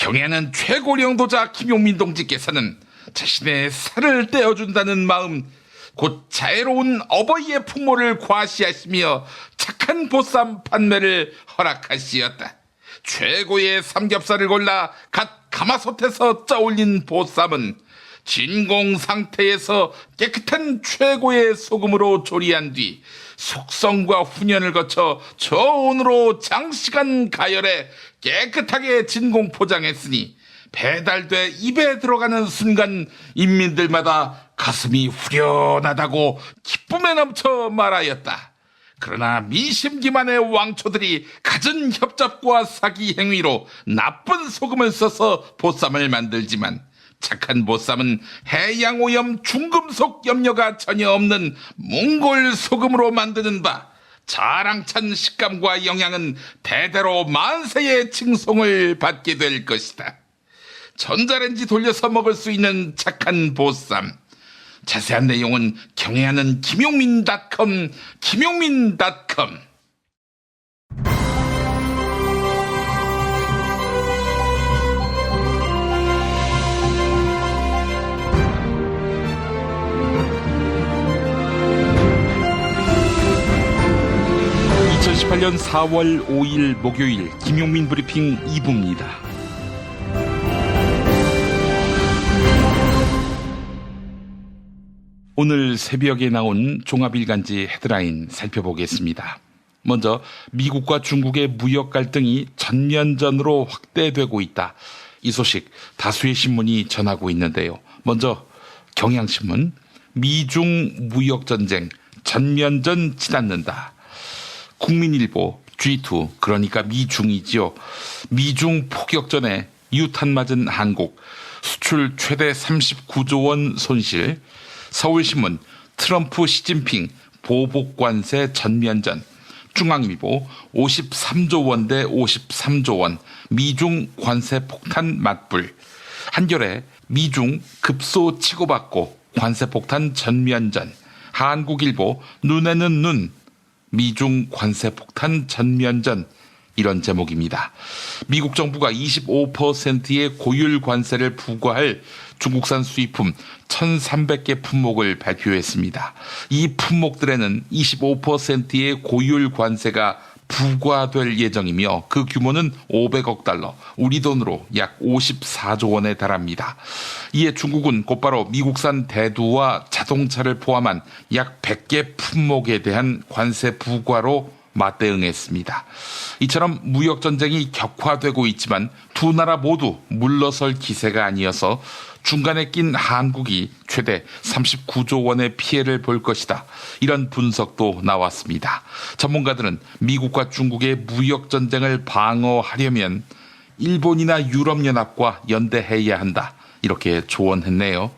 경애하는 최고 영도자 김용민 동지께서는 자신의 살을 떼어준다는 마음, 곧 자애로운 어버이의 풍모를 과시하시며 착한 보쌈 판매를 허락하시었다. 최고의 삼겹살을 골라 갓 가마솥에서 쪄올린 보쌈은 진공 상태에서 깨끗한 최고의 소금으로 조리한 뒤 숙성과 훈연을 거쳐 저온으로 장시간 가열해 깨끗하게 진공 포장했으니 배달돼 입에 들어가는 순간 인민들마다 가슴이 후련하다고 기쁨에 넘쳐 말하였다. 그러나 민심기만의 왕초들이 갖은 협잡과 사기 행위로 나쁜 소금을 써서 보쌈을 만들지만 착한 보쌈은 해양오염 중금속 염려가 전혀 없는 몽골 소금으로 만드는 바 자랑찬 식감과 영양은 대대로 만세의 칭송을 받게 될 것이다. 전자레인지 돌려서 먹을 수 있는 착한 보쌈. 자세한 내용은 경애하는 김용민.com. 2018년 4월 5일 목요일 김용민 브리핑 2부입니다. 오늘 새벽에 나온 종합일간지 헤드라인 살펴보겠습니다. 먼저 미국과 중국의 무역 갈등이 전면전으로 확대되고 있다. 이 소식 다수의 신문이 전하고 있는데요. 먼저 경향신문, 미중 무역전쟁 전면전 치닫는다. 국민일보, G2, 그러니까 미중이지요. 미중 포격전에 유탄 맞은 한국, 수출 최대 39조 원 손실. 서울신문, 트럼프 시진핑 보복관세 전면전. 중앙일보, 53조 원 대 53조 원 미중 관세 폭탄 맞불. 한겨레, 미중 급소 치고받고 관세 폭탄 전면전. 한국일보, 눈에는 눈 미중 관세 폭탄 전면전. 이런 제목입니다. 미국 정부가 25%의 고율 관세를 부과할 중국산 수입품 1,300개 품목을 발표했습니다. 이 품목들에는 25%의 고율 관세가 부과될 예정이며 그 규모는 500억 달러, 우리 돈으로 약 54조 원에 달합니다. 이에 중국은 곧바로 미국산 대두와 자동차를 포함한 약 100개 품목에 대한 관세 부과로 맞대응했습니다. 이처럼 무역전쟁이 격화되고 있지만 두 나라 모두 물러설 기세가 아니어서 중간에 낀 한국이 최대 39조 원의 피해를 볼 것이다. 이런 분석도 나왔습니다. 전문가들은 미국과 중국의 무역전쟁을 방어하려면 일본이나 유럽연합과 연대해야 한다. 이렇게 조언했네요.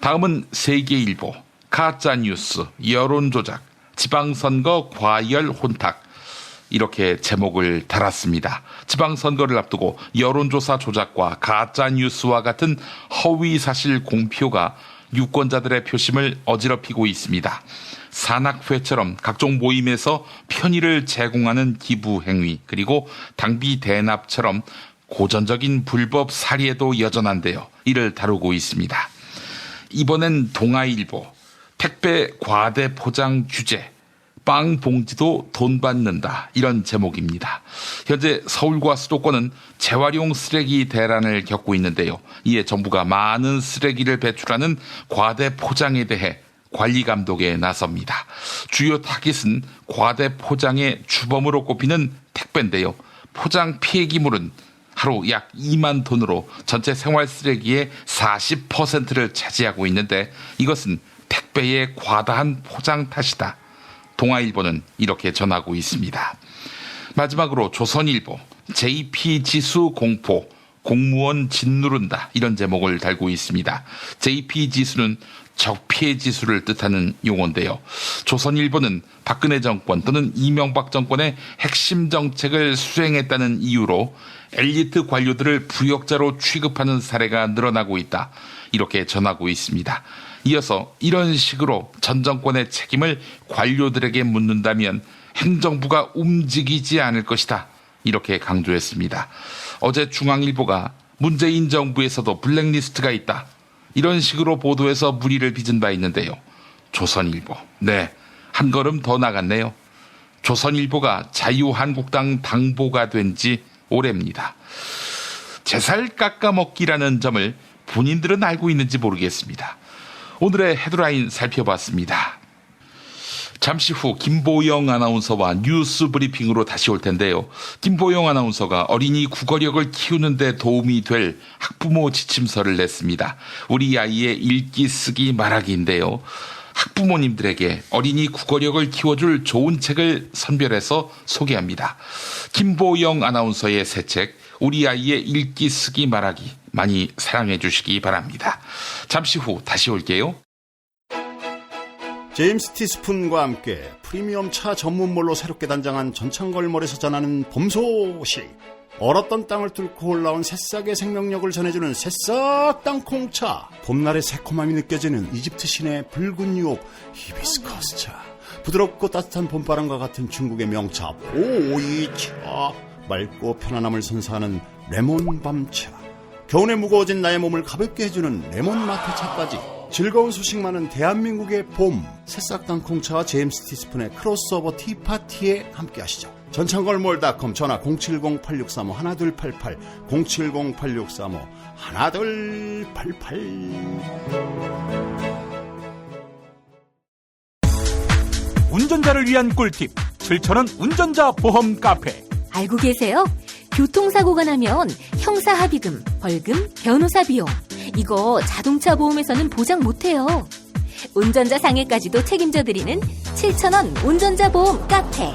다음은 세계일보, 가짜뉴스, 여론조작, 지방선거 과열 혼탁. 이렇게 제목을 달았습니다. 지방선거를 앞두고 여론조사 조작과 가짜뉴스와 같은 허위사실 공표가 유권자들의 표심을 어지럽히고 있습니다. 산악회처럼 각종 모임에서 편의를 제공하는 기부 행위, 그리고 당비 대납처럼 고전적인 불법 사례도 여전한데요. 이를 다루고 있습니다. 이번엔 동아일보, 택배 과대 포장 규제, 빵 봉지도 돈 받는다. 이런 제목입니다. 현재 서울과 수도권은 재활용 쓰레기 대란을 겪고 있는데요. 이에 정부가 많은 쓰레기를 배출하는 과대 포장에 대해 관리 감독에 나섭니다. 주요 타깃은 과대 포장의 주범으로 꼽히는 택배인데요. 포장 폐기물은 하루 약 2만 톤으로 전체 생활 쓰레기의 40%를 차지하고 있는데 이것은 택배의 과다한 포장 탓이다. 동아일보는 이렇게 전하고 있습니다. 마지막으로 조선일보, JP지수 공포, 공무원 짓누른다. 이런 제목을 달고 있습니다. JP지수는 적폐지수를 뜻하는 용어인데요. 조선일보는 박근혜 정권 또는 이명박 정권의 핵심 정책을 수행했다는 이유로 엘리트 관료들을 부역자로 취급하는 사례가 늘어나고 있다. 이렇게 전하고 있습니다. 이어서 이런 식으로 전 정권의 책임을 관료들에게 묻는다면 행정부가 움직이지 않을 것이다. 이렇게 강조했습니다. 어제 중앙일보가 문재인 정부에서도 블랙리스트가 있다. 이런 식으로 보도해서 물의를 빚은 바 있는데요. 조선일보. 네, 한 걸음 더 나갔네요. 조선일보가 자유한국당 당보가 된 지 오래입니다. 제살 깎아먹기라는 점을 본인들은 알고 있는지 모르겠습니다. 오늘의 헤드라인 살펴봤습니다. 잠시 후 김보영 아나운서와 뉴스 브리핑으로 다시 올 텐데요. 김보영 아나운서가 어린이 국어력을 키우는 데 도움이 될 학부모 지침서를 냈습니다. 우리 아이의 읽기, 쓰기, 말하기인데요. 학부모님들에게 어린이 국어력을 키워줄 좋은 책을 선별해서 소개합니다. 김보영 아나운서의 새 책, 우리 아이의 읽기, 쓰기, 말하기 많이 사랑해 주시기 바랍니다. 잠시 후 다시 올게요. 제임스 티스푼과 함께 프리미엄 차 전문몰로 새롭게 단장한 전창걸몰에서 전하는 봄 소식. 얼었던 땅을 뚫고 올라온 새싹의 생명력을 전해주는 새싹 땅콩차. 봄날의 새콤함이 느껴지는 이집트 신의 붉은 유혹 히비스커스 차. 부드럽고 따뜻한 봄바람과 같은 중국의 명차 보이차. 맑고 편안함을 선사하는 레몬밤차. 겨울에 무거워진 나의 몸을 가볍게 해주는 레몬마테차까지 즐거운 소식 많은 대한민국의 봄. 새싹 땅콩차와 제임스 티스푼의 크로스오버 티파티에 함께하시죠. 전창걸몰닷컴 전화 070-8635-1288 070-8635-1288. 운전자를 위한 꿀팁 7,000원 운전자 보험 카페. 알고 계세요? 교통사고가 나면 형사합의금, 벌금, 변호사 비용 이거 자동차 보험에서는 보장 못해요. 운전자 상해까지도 책임져드리는 7,000원 운전자 보험 카페.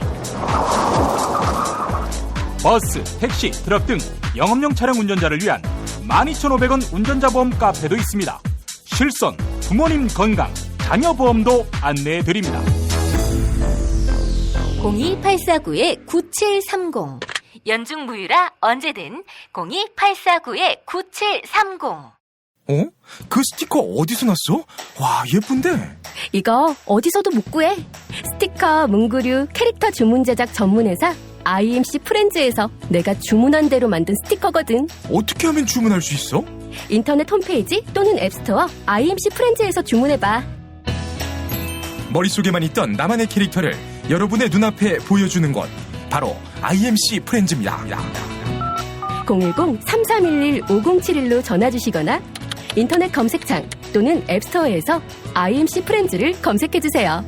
버스, 택시, 트럭 등 영업용 차량 운전자를 위한 12,500원 운전자 보험 카페도 있습니다. 실손, 부모님 건강, 자녀 보험도 안내해드립니다. 02849-9730 연중 무휴라 언제든 02849-9730. 어? 그 스티커 어디서 났어? 와, 예쁜데? 이거 어디서도 못 구해. 스티커, 문구류, 캐릭터 주문 제작 전문회사 IMC 프렌즈에서 내가 주문한 대로 만든 스티커거든. 어떻게 하면 주문할 수 있어? 인터넷 홈페이지 또는 앱스토어 IMC 프렌즈에서 주문해봐. 머릿속에만 있던 나만의 캐릭터를 여러분의 눈앞에 보여주는 것, 바로 IMC 프렌즈입니다. 010-3311-5071로 전화주시거나 인터넷 검색창 또는 앱스토어에서 IMC 프렌즈를 검색해주세요.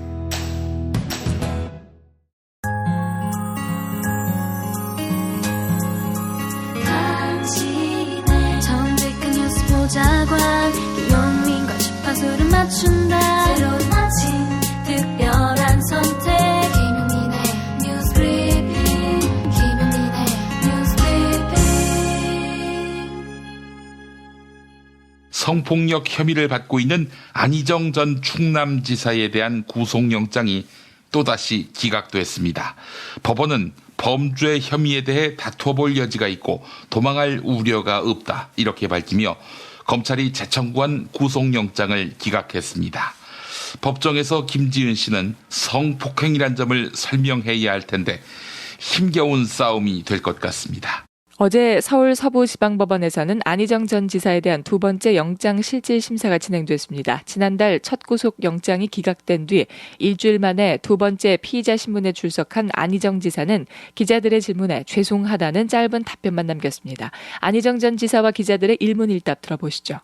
당신의 정직한 뉴스 보자관 김용민과 주파수를 맞춘다. 새로운 아침 특별한 선택 김용민의 뉴스 브리핑. 김용민의 뉴스 브리핑. 성폭력 혐의를 받고 있는 안희정 전 충남지사에 대한 구속영장이 또다시 기각됐습니다. 법원은 범죄 혐의에 대해 다투어볼 여지가 있고 도망할 우려가 없다 이렇게 밝히며 검찰이 재청구한 구속영장을 기각했습니다. 법정에서 김지은 씨는 성폭행이란 점을 설명해야 할 텐데 힘겨운 싸움이 될 것 같습니다. 어제 서울 서부지방법원에서는 안희정 전 지사에 대한 두 번째 영장 실질 심사가 진행됐습니다. 지난달 첫 구속 영장이 기각된 뒤 일주일 만에 두 번째 피의자 신문에 출석한 안희정 지사는 기자들의 질문에 죄송하다는 짧은 답변만 남겼습니다. 안희정 전 지사와 기자들의 일문일답 들어보시죠.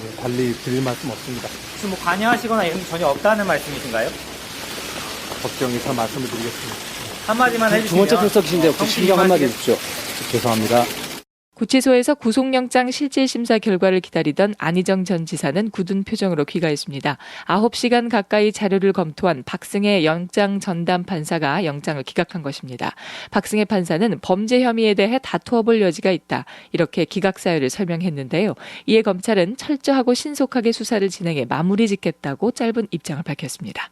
네, 달리 드릴 말씀 없습니다. 혹시 뭐 관여하시거나 이런 게 전혀 없다는 말씀이신가요? 법정에서 말씀을 드리겠습니다. 한마디만 해주시면. 두 번째 출석이신데 혹시 신경 한마디 해주십시오. 죄송합니다. 구치소에서 구속영장 실질심사 결과를 기다리던 안희정 전 지사는 굳은 표정으로 귀가했습니다. 9시간 가까이 자료를 검토한 박승혜 영장 전담 판사가 영장을 기각한 것입니다. 박승혜 판사는 범죄 혐의에 대해 다투어볼 여지가 있다. 이렇게 기각 사유를 설명했는데요. 이에 검찰은 철저하고 신속하게 수사를 진행해 마무리 짓겠다고 짧은 입장을 밝혔습니다.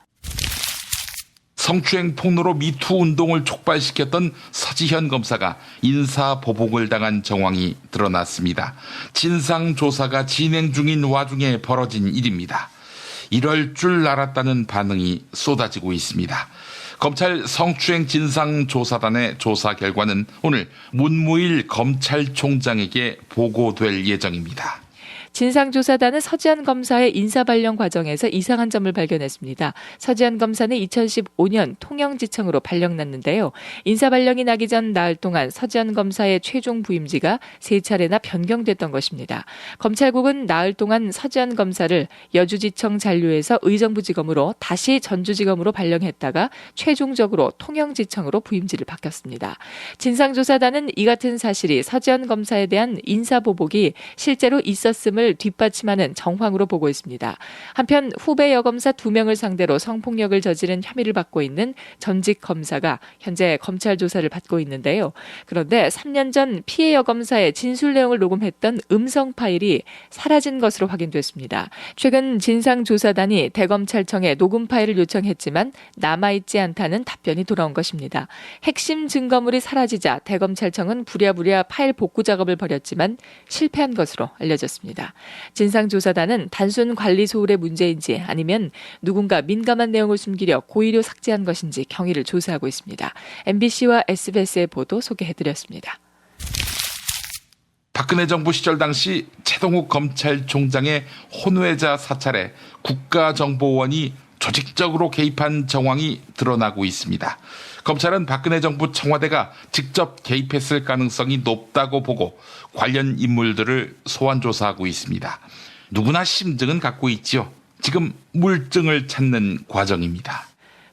성추행 폭로로 미투 운동을 촉발시켰던 서지현 검사가 인사보복을 당한 정황이 드러났습니다. 진상조사가 진행 중인 와중에 벌어진 일입니다. 이럴 줄 알았다는 반응이 쏟아지고 있습니다. 검찰 성추행 진상조사단의 조사 결과는 오늘 문무일 검찰총장에게 보고될 예정입니다. 진상조사단은 서지한 검사의 인사발령 과정에서 이상한 점을 발견했습니다. 서지한 검사는 2015년 통영지청으로 발령났는데요. 인사발령이 나기 전 나흘 동안 서지한 검사의 최종 부임지가 3차례나 변경됐던 것입니다. 검찰국은 나흘 동안 서지한 검사를 여주지청 잔류에서 의정부지검으로 다시 전주지검으로 발령했다가 최종적으로 통영지청으로 부임지를 바뀌었습니다. 진상조사단은 이 같은 사실이 서지한 검사에 대한 인사보복이 실제로 있었음을 뒷받침하는 정황으로 보고 있습니다. 한편 후배 여검사 2명을 상대로 성폭력을 저지른 혐의를 받고 있는 전직 검사가 현재 검찰 조사를 받고 있는데요. 그런데 3년 전 피해 여검사의 진술 내용을 녹음했던 음성 파일이 사라진 것으로 확인됐습니다. 최근 진상조사단이 대검찰청에 녹음 파일을 요청했지만 남아있지 않다는 답변이 돌아온 것입니다. 핵심 증거물이 사라지자 대검찰청은 부랴부랴 파일 복구 작업을 벌였지만 실패한 것으로 알려졌습니다. 진상조사단은 단순 관리 소홀의 문제인지 아니면 누군가 민감한 내용을 숨기려 고의로 삭제한 것인지 경위를 조사하고 있습니다. MBC와 SBS의 보도 소개해드렸습니다. 박근혜 정부 시절 당시 최동욱 검찰총장의 혼외자 사찰에 국가정보원이 조직적으로 개입한 정황이 드러나고 있습니다. 검찰은 박근혜 정부 청와대가 직접 개입했을 가능성이 높다고 보고 관련 인물들을 소환 조사하고 있습니다. 누구나 심증은 갖고 있지요. 지금 물증을 찾는 과정입니다.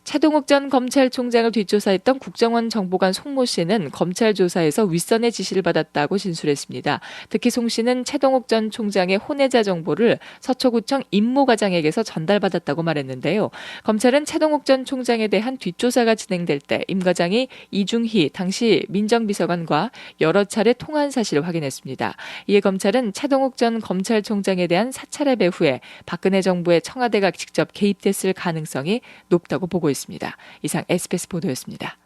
최동욱 전 검찰총장을 뒷조사했던 국정원 정보관 송모 씨는 검찰 조사에서 윗선의 지시를 받았다고 진술했습니다. 특히 송 씨는 최동욱 전 총장의 혼외자 정보를 서초구청 임모과장에게서 전달받았다고 말했는데요. 검찰은 최동욱 전 총장에 대한 뒷조사가 진행될 때 임 과장이 이중희 당시 민정비서관과 여러 차례 통화한 사실을 확인했습니다. 이에 검찰은 최동욱 전 검찰총장에 대한 사찰의 배후에 박근혜 정부의 청와대가 직접 개입됐을 가능성이 높다고 보고 있습니다. 이상 SBS 보도였습니다.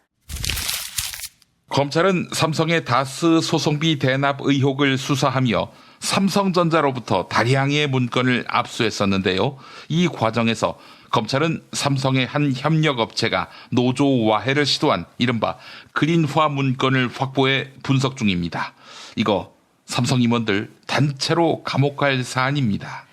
검찰은 삼성의 다스 소송비 대납 의혹을 수사하며 삼성전자로부터 다량의 문건을 압수했었는데요. 이 과정에서 검찰은 삼성의 한 협력업체가 노조 와해를 시도한 이른바 그린화 문건을 확보해 분석 중입니다. 이거 삼성 임원들 단체로 감옥 갈 사안입니다.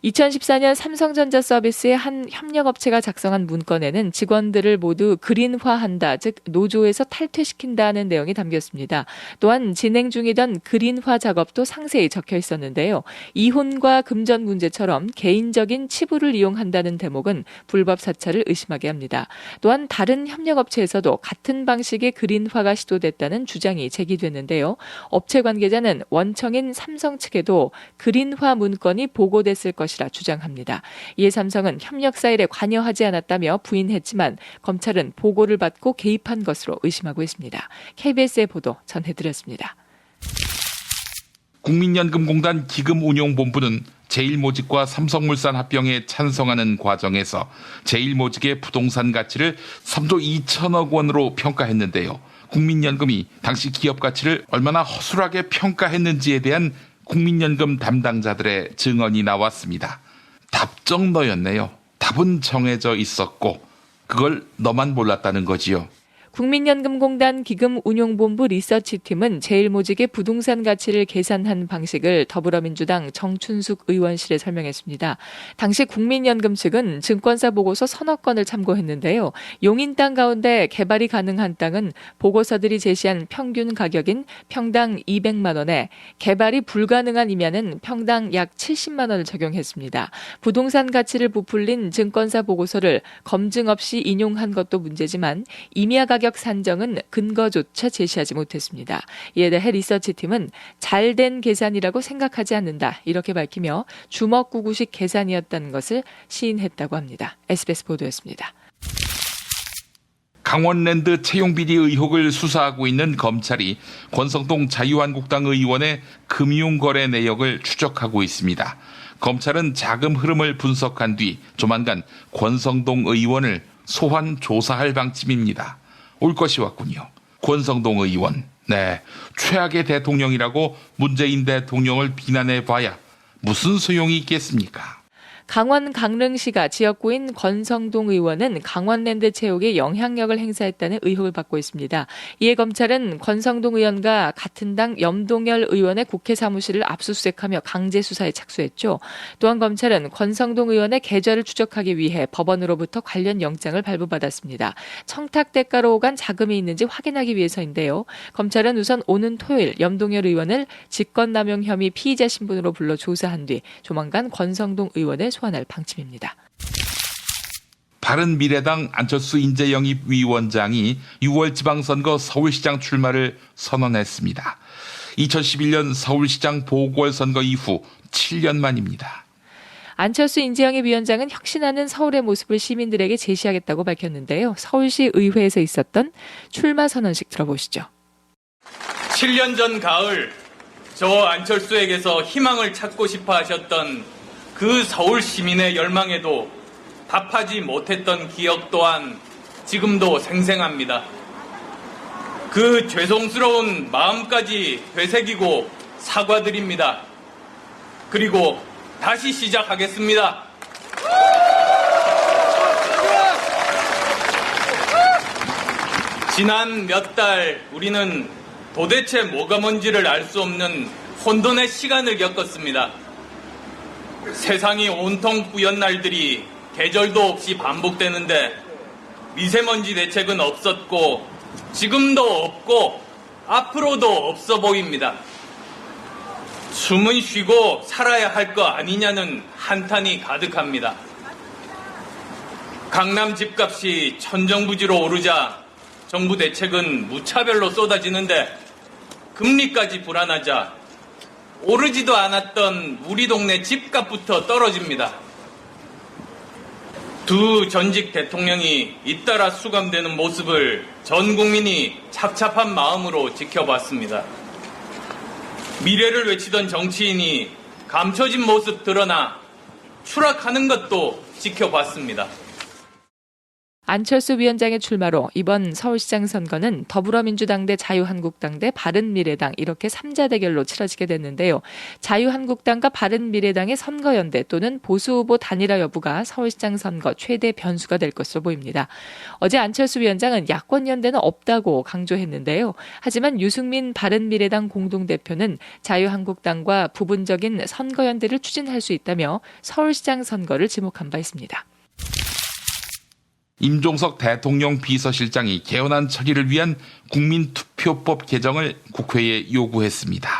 2014년 삼성전자 서비스의 한 협력업체가 작성한 문건에는 직원들을 모두 그린화한다, 즉 노조에서 탈퇴시킨다는 내용이 담겼습니다. 또한 진행 중이던 그린화 작업도 상세히 적혀 있었는데요. 이혼과 금전 문제처럼 개인적인 치부를 이용한다는 대목은 불법 사찰을 의심하게 합니다. 또한 다른 협력업체에서도 같은 방식의 그린화가 시도됐다는 주장이 제기됐는데요. 업체 관계자는 원청인 삼성 측에도 그린화 문건이 보고됐을 것이라 주장합니다. 이에 삼성은 협력 사일에 관여하지 않았다며 부인했지만 검찰은 보고를 받고 개입한 것으로 의심하고 있습니다. KBS의 보도 전해드렸습니다. 국민연금공단 기금운용본부는 제일모직과 삼성물산 합병에 찬성하는 과정에서 제일모직의 부동산 가치를 3조 2천억 원으로 평가했는데요. 국민연금이 당시 기업 가치를 얼마나 허술하게 평가했는지에 대한 국민연금 담당자들의 증언이 나왔습니다. 답정너였네요. 답은 정해져 있었고 그걸 너만 몰랐다는 거지요. 국민연금공단 기금운용본부 리서치팀은 제일모직의 부동산 가치를 계산한 방식을 더불어민주당 정춘숙 의원실에 설명했습니다. 당시 국민연금 측은 증권사 보고서 서너 건을 참고했는데요. 용인 땅 가운데 개발이 가능한 땅은 보고서들이 제시한 평균 가격인 평당 200만 원에 개발이 불가능한 임야는 평당 약 70만 원을 적용했습니다. 부동산 가치를 부풀린 증권사 보고서를 검증 없이 인용한 것도 문제지만 임야 가격 산정은 근거조차 제시하지 못했습니다. 이에 대해 리서치팀은 잘된 계산이라고 생각하지 않는다 이렇게 밝히며 주먹구구식 계산이었다는 것을 시인했다고 합니다. SBS 보도였습니다. 강원랜드 채용비리 의혹을 수사하고 있는 검찰이 권성동 자유한국당 의원의 금융거래 내역을 추적하고 있습니다. 검찰은 자금 흐름을 분석한 뒤 조만간 권성동 의원을 소환 조사할 방침입니다. 올 것이 왔군요. 권성동 의원. 네, 최악의 대통령이라고 문재인 대통령을 비난해봐야 무슨 소용이 있겠습니까? 강원 강릉시가 지역구인 권성동 의원은 강원랜드 체육에 영향력을 행사했다는 의혹을 받고 있습니다. 이에 검찰은 권성동 의원과 같은 당 염동열 의원의 국회 사무실을 압수수색하며 강제 수사에 착수했죠. 또한 검찰은 권성동 의원의 계좌를 추적하기 위해 법원으로부터 관련 영장을 발부받았습니다. 청탁 대가로 오간 자금이 있는지 확인하기 위해서인데요. 검찰은 우선 오는 토요일 염동열 의원을 직권남용 혐의 피의자 신분으로 불러 조사한 뒤 조만간 권성동 의원을 소환할 방침입니다. 바른미래당 안철수 인재영입위원장이 6월 지방선거 서울시장 출마를 선언했습니다. 2011년 서울시장 보궐선거 이후 7년 만입니다. 안철수 인재영입위원장은 혁신하는 서울의 모습을 시민들에게 제시하겠다고 밝혔는데요. 서울시 의회에서 있었던 출마 선언식 들어보시죠. 7년 전 가을 저 안철수에게서 희망을 찾고 싶어 하셨던 그 서울 시민의 열망에도 답하지 못했던 기억 또한 지금도 생생합니다. 그 죄송스러운 마음까지 되새기고 사과드립니다. 그리고 다시 시작하겠습니다. 지난 몇 달 우리는 도대체 뭐가 뭔지를 알 수 없는 혼돈의 시간을 겪었습니다. 세상이 온통 뿌연 날들이 계절도 없이 반복되는데 미세먼지 대책은 없었고 지금도 없고 앞으로도 없어 보입니다. 숨은 쉬고 살아야 할 거 아니냐는 한탄이 가득합니다. 강남 집값이 천정부지로 오르자 정부 대책은 무차별로 쏟아지는데 금리까지 불안하자 오르지도 않았던 우리 동네 집값부터 떨어집니다. 두 전직 대통령이 잇따라 수감되는 모습을 전 국민이 착잡한 마음으로 지켜봤습니다. 미래를 외치던 정치인이 감춰진 모습 드러나 추락하는 것도 지켜봤습니다. 안철수 위원장의 출마로 이번 서울시장 선거는 더불어민주당 대 자유한국당 대 바른미래당 이렇게 3자 대결로 치러지게 됐는데요. 자유한국당과 바른미래당의 선거연대 또는 보수후보 단일화 여부가 서울시장 선거 최대 변수가 될 것으로 보입니다. 어제 안철수 위원장은 야권연대는 없다고 강조했는데요. 하지만 유승민 바른미래당 공동대표는 자유한국당과 부분적인 선거연대를 추진할 수 있다며 서울시장 선거를 지목한 바 있습니다. 임종석 대통령 비서실장이 개헌안 처리를 위한 국민투표법 개정을 국회에 요구했습니다.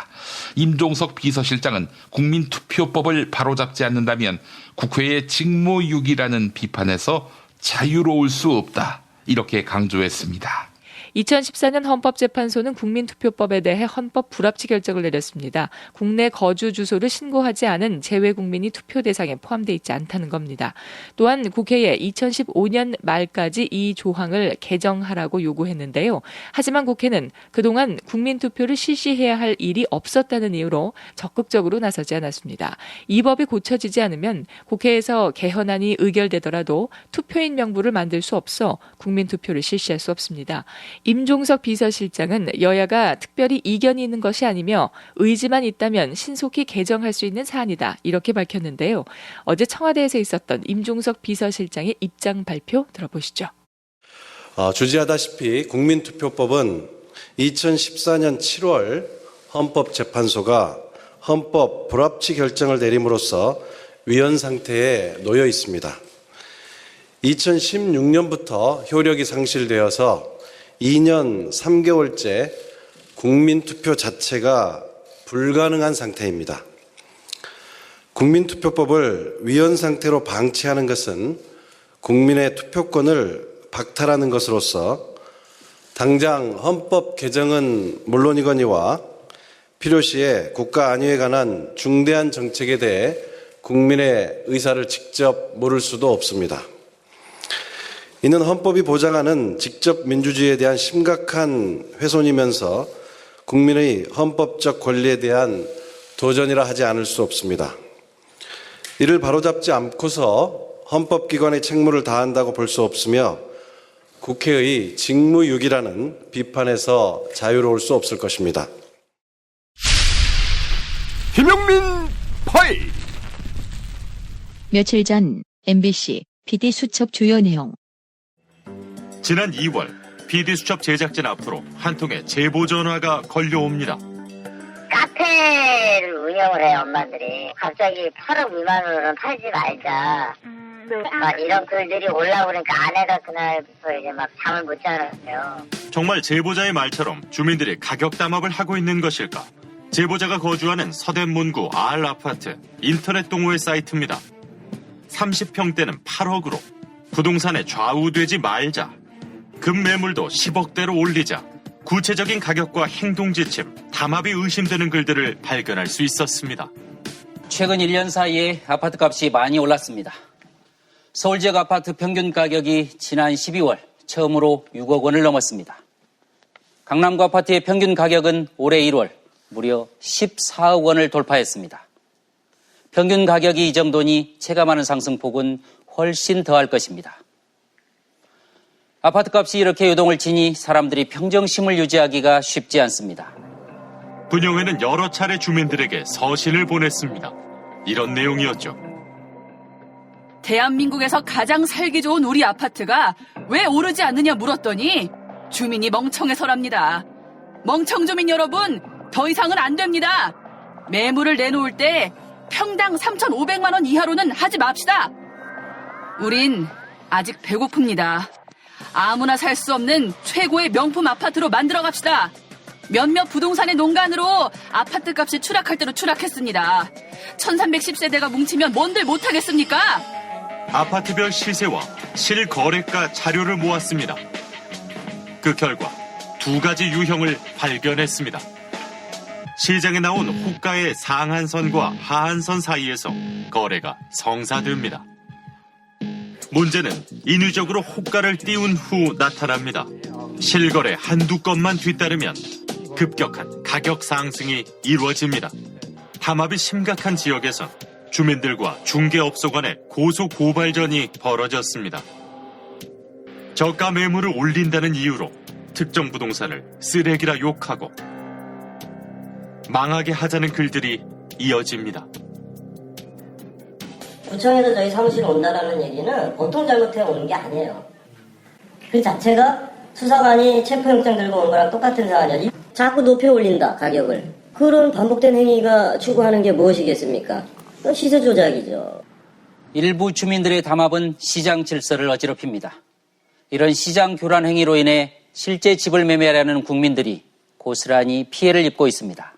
임종석 비서실장은 국민투표법을 바로잡지 않는다면 국회의 직무유기라는 비판에서 자유로울 수 없다. 이렇게 강조했습니다. 2014년 헌법재판소는 국민투표법에 대해 헌법 불합치 결정을 내렸습니다. 국내 거주 주소를 신고하지 않은 재외 국민이 투표 대상에 포함되어 있지 않다는 겁니다. 또한 국회에 2015년 말까지 이 조항을 개정하라고 요구했는데요. 하지만 국회는 그동안 국민투표를 실시해야 할 일이 없었다는 이유로 적극적으로 나서지 않았습니다. 이 법이 고쳐지지 않으면 국회에서 개헌안이 의결되더라도 투표인 명부를 만들 수 없어 국민투표를 실시할 수 없습니다. 임종석 비서실장은 여야가 특별히 이견이 있는 것이 아니며 의지만 있다면 신속히 개정할 수 있는 사안이다 이렇게 밝혔는데요. 어제 청와대에서 있었던 임종석 비서실장의 입장 발표 들어보시죠. 주지하다시피 국민투표법은 2014년 7월 헌법재판소가 헌법 불합치 결정을 내림으로써 위헌 상태에 놓여 있습니다. 2016년부터 효력이 상실되어서 2년 3개월째 국민투표 자체가 불가능한 상태입니다. 국민투표법을 위헌 상태로 방치하는 것은 국민의 투표권을 박탈하는 것으로서 당장 헌법 개정은 물론이거니와 필요시에 국가 안위에 관한 중대한 정책에 대해 국민의 의사를 직접 물을 수도 없습니다. 이는 헌법이 보장하는 직접 민주주의에 대한 심각한 훼손이면서 국민의 헌법적 권리에 대한 도전이라 하지 않을 수 없습니다. 이를 바로잡지 않고서 헌법기관의 책무를 다한다고 볼 수 없으며 국회의 직무유기라는 비판에서 자유로울 수 없을 것입니다. 김용민 파일. 며칠 전 MBC PD수첩 주요 내용. 지난 2월 PD수첩 제작진 앞으로 한 통의 제보 전화가 걸려옵니다. 카페를 운영을 해요, 엄마들이. 갑자기 8억 미만으로는 팔지 말자. 막 이런 글들이 올라오니까 아내가 그날부터 이제 막 잠을 못 자는데요. 정말 제보자의 말처럼 주민들이 가격 담합을 하고 있는 것일까? 제보자가 거주하는 서대문구 R아파트 인터넷 동호회 사이트입니다. 30평대는 8억으로 부동산에 좌우되지 말자. 급매물도 10억대로 올리자. 구체적인 가격과 행동 지침, 담합이 의심되는 글들을 발견할 수 있었습니다. 최근 1년 사이에 아파트 값이 많이 올랐습니다. 서울 지역 아파트 평균 가격이 지난 12월 처음으로 6억 원을 넘었습니다. 강남구 아파트의 평균 가격은 올해 1월 무려 14억 원을 돌파했습니다. 평균 가격이 이 정도니 체감하는 상승폭은 훨씬 더할 것입니다. 아파트 값이 이렇게 요동을 치니 사람들이 평정심을 유지하기가 쉽지 않습니다. 분영회는 여러 차례 주민들에게 서신을 보냈습니다. 이런 내용이었죠. 대한민국에서 가장 살기 좋은 우리 아파트가 왜 오르지 않느냐 물었더니 주민이 멍청해서랍니다. 멍청 주민 여러분, 더 이상은 안 됩니다. 매물을 내놓을 때 평당 3,500만 원 이하로는 하지 맙시다. 우린 아직 배고픕니다. 아무나 살 수 없는 최고의 명품 아파트로 만들어 갑시다. 몇몇 부동산의 농간으로 아파트 값이 추락할 대로 추락했습니다. 1310세대가 뭉치면 뭔들 못하겠습니까? 아파트별 시세와 실거래가 자료를 모았습니다. 그 결과 두 가지 유형을 발견했습니다. 시장에 나온 호가의 상한선과 하한선 사이에서 거래가 성사됩니다. 문제는 인위적으로 호가를 띄운 후 나타납니다. 실거래 한두 건만 뒤따르면 급격한 가격 상승이 이루어집니다. 담합이 심각한 지역에선 주민들과 중개업소 간의 고소 고발전이 벌어졌습니다. 저가 매물을 올린다는 이유로 특정 부동산을 쓰레기라 욕하고 망하게 하자는 글들이 이어집니다. 구청에서 저희 사무실에 온다라는 얘기는 보통 잘못해 오는 게 아니에요. 그 자체가 수사관이 체포영장 들고 온 거랑 똑같은 상황이에요. 자꾸 높여 올린다, 가격을. 그런 반복된 행위가 추구하는 게 무엇이겠습니까? 시세 조작이죠. 일부 주민들의 담합은 시장 질서를 어지럽힙니다. 이런 시장 교란 행위로 인해 실제 집을 매매하려는 국민들이 고스란히 피해를 입고 있습니다.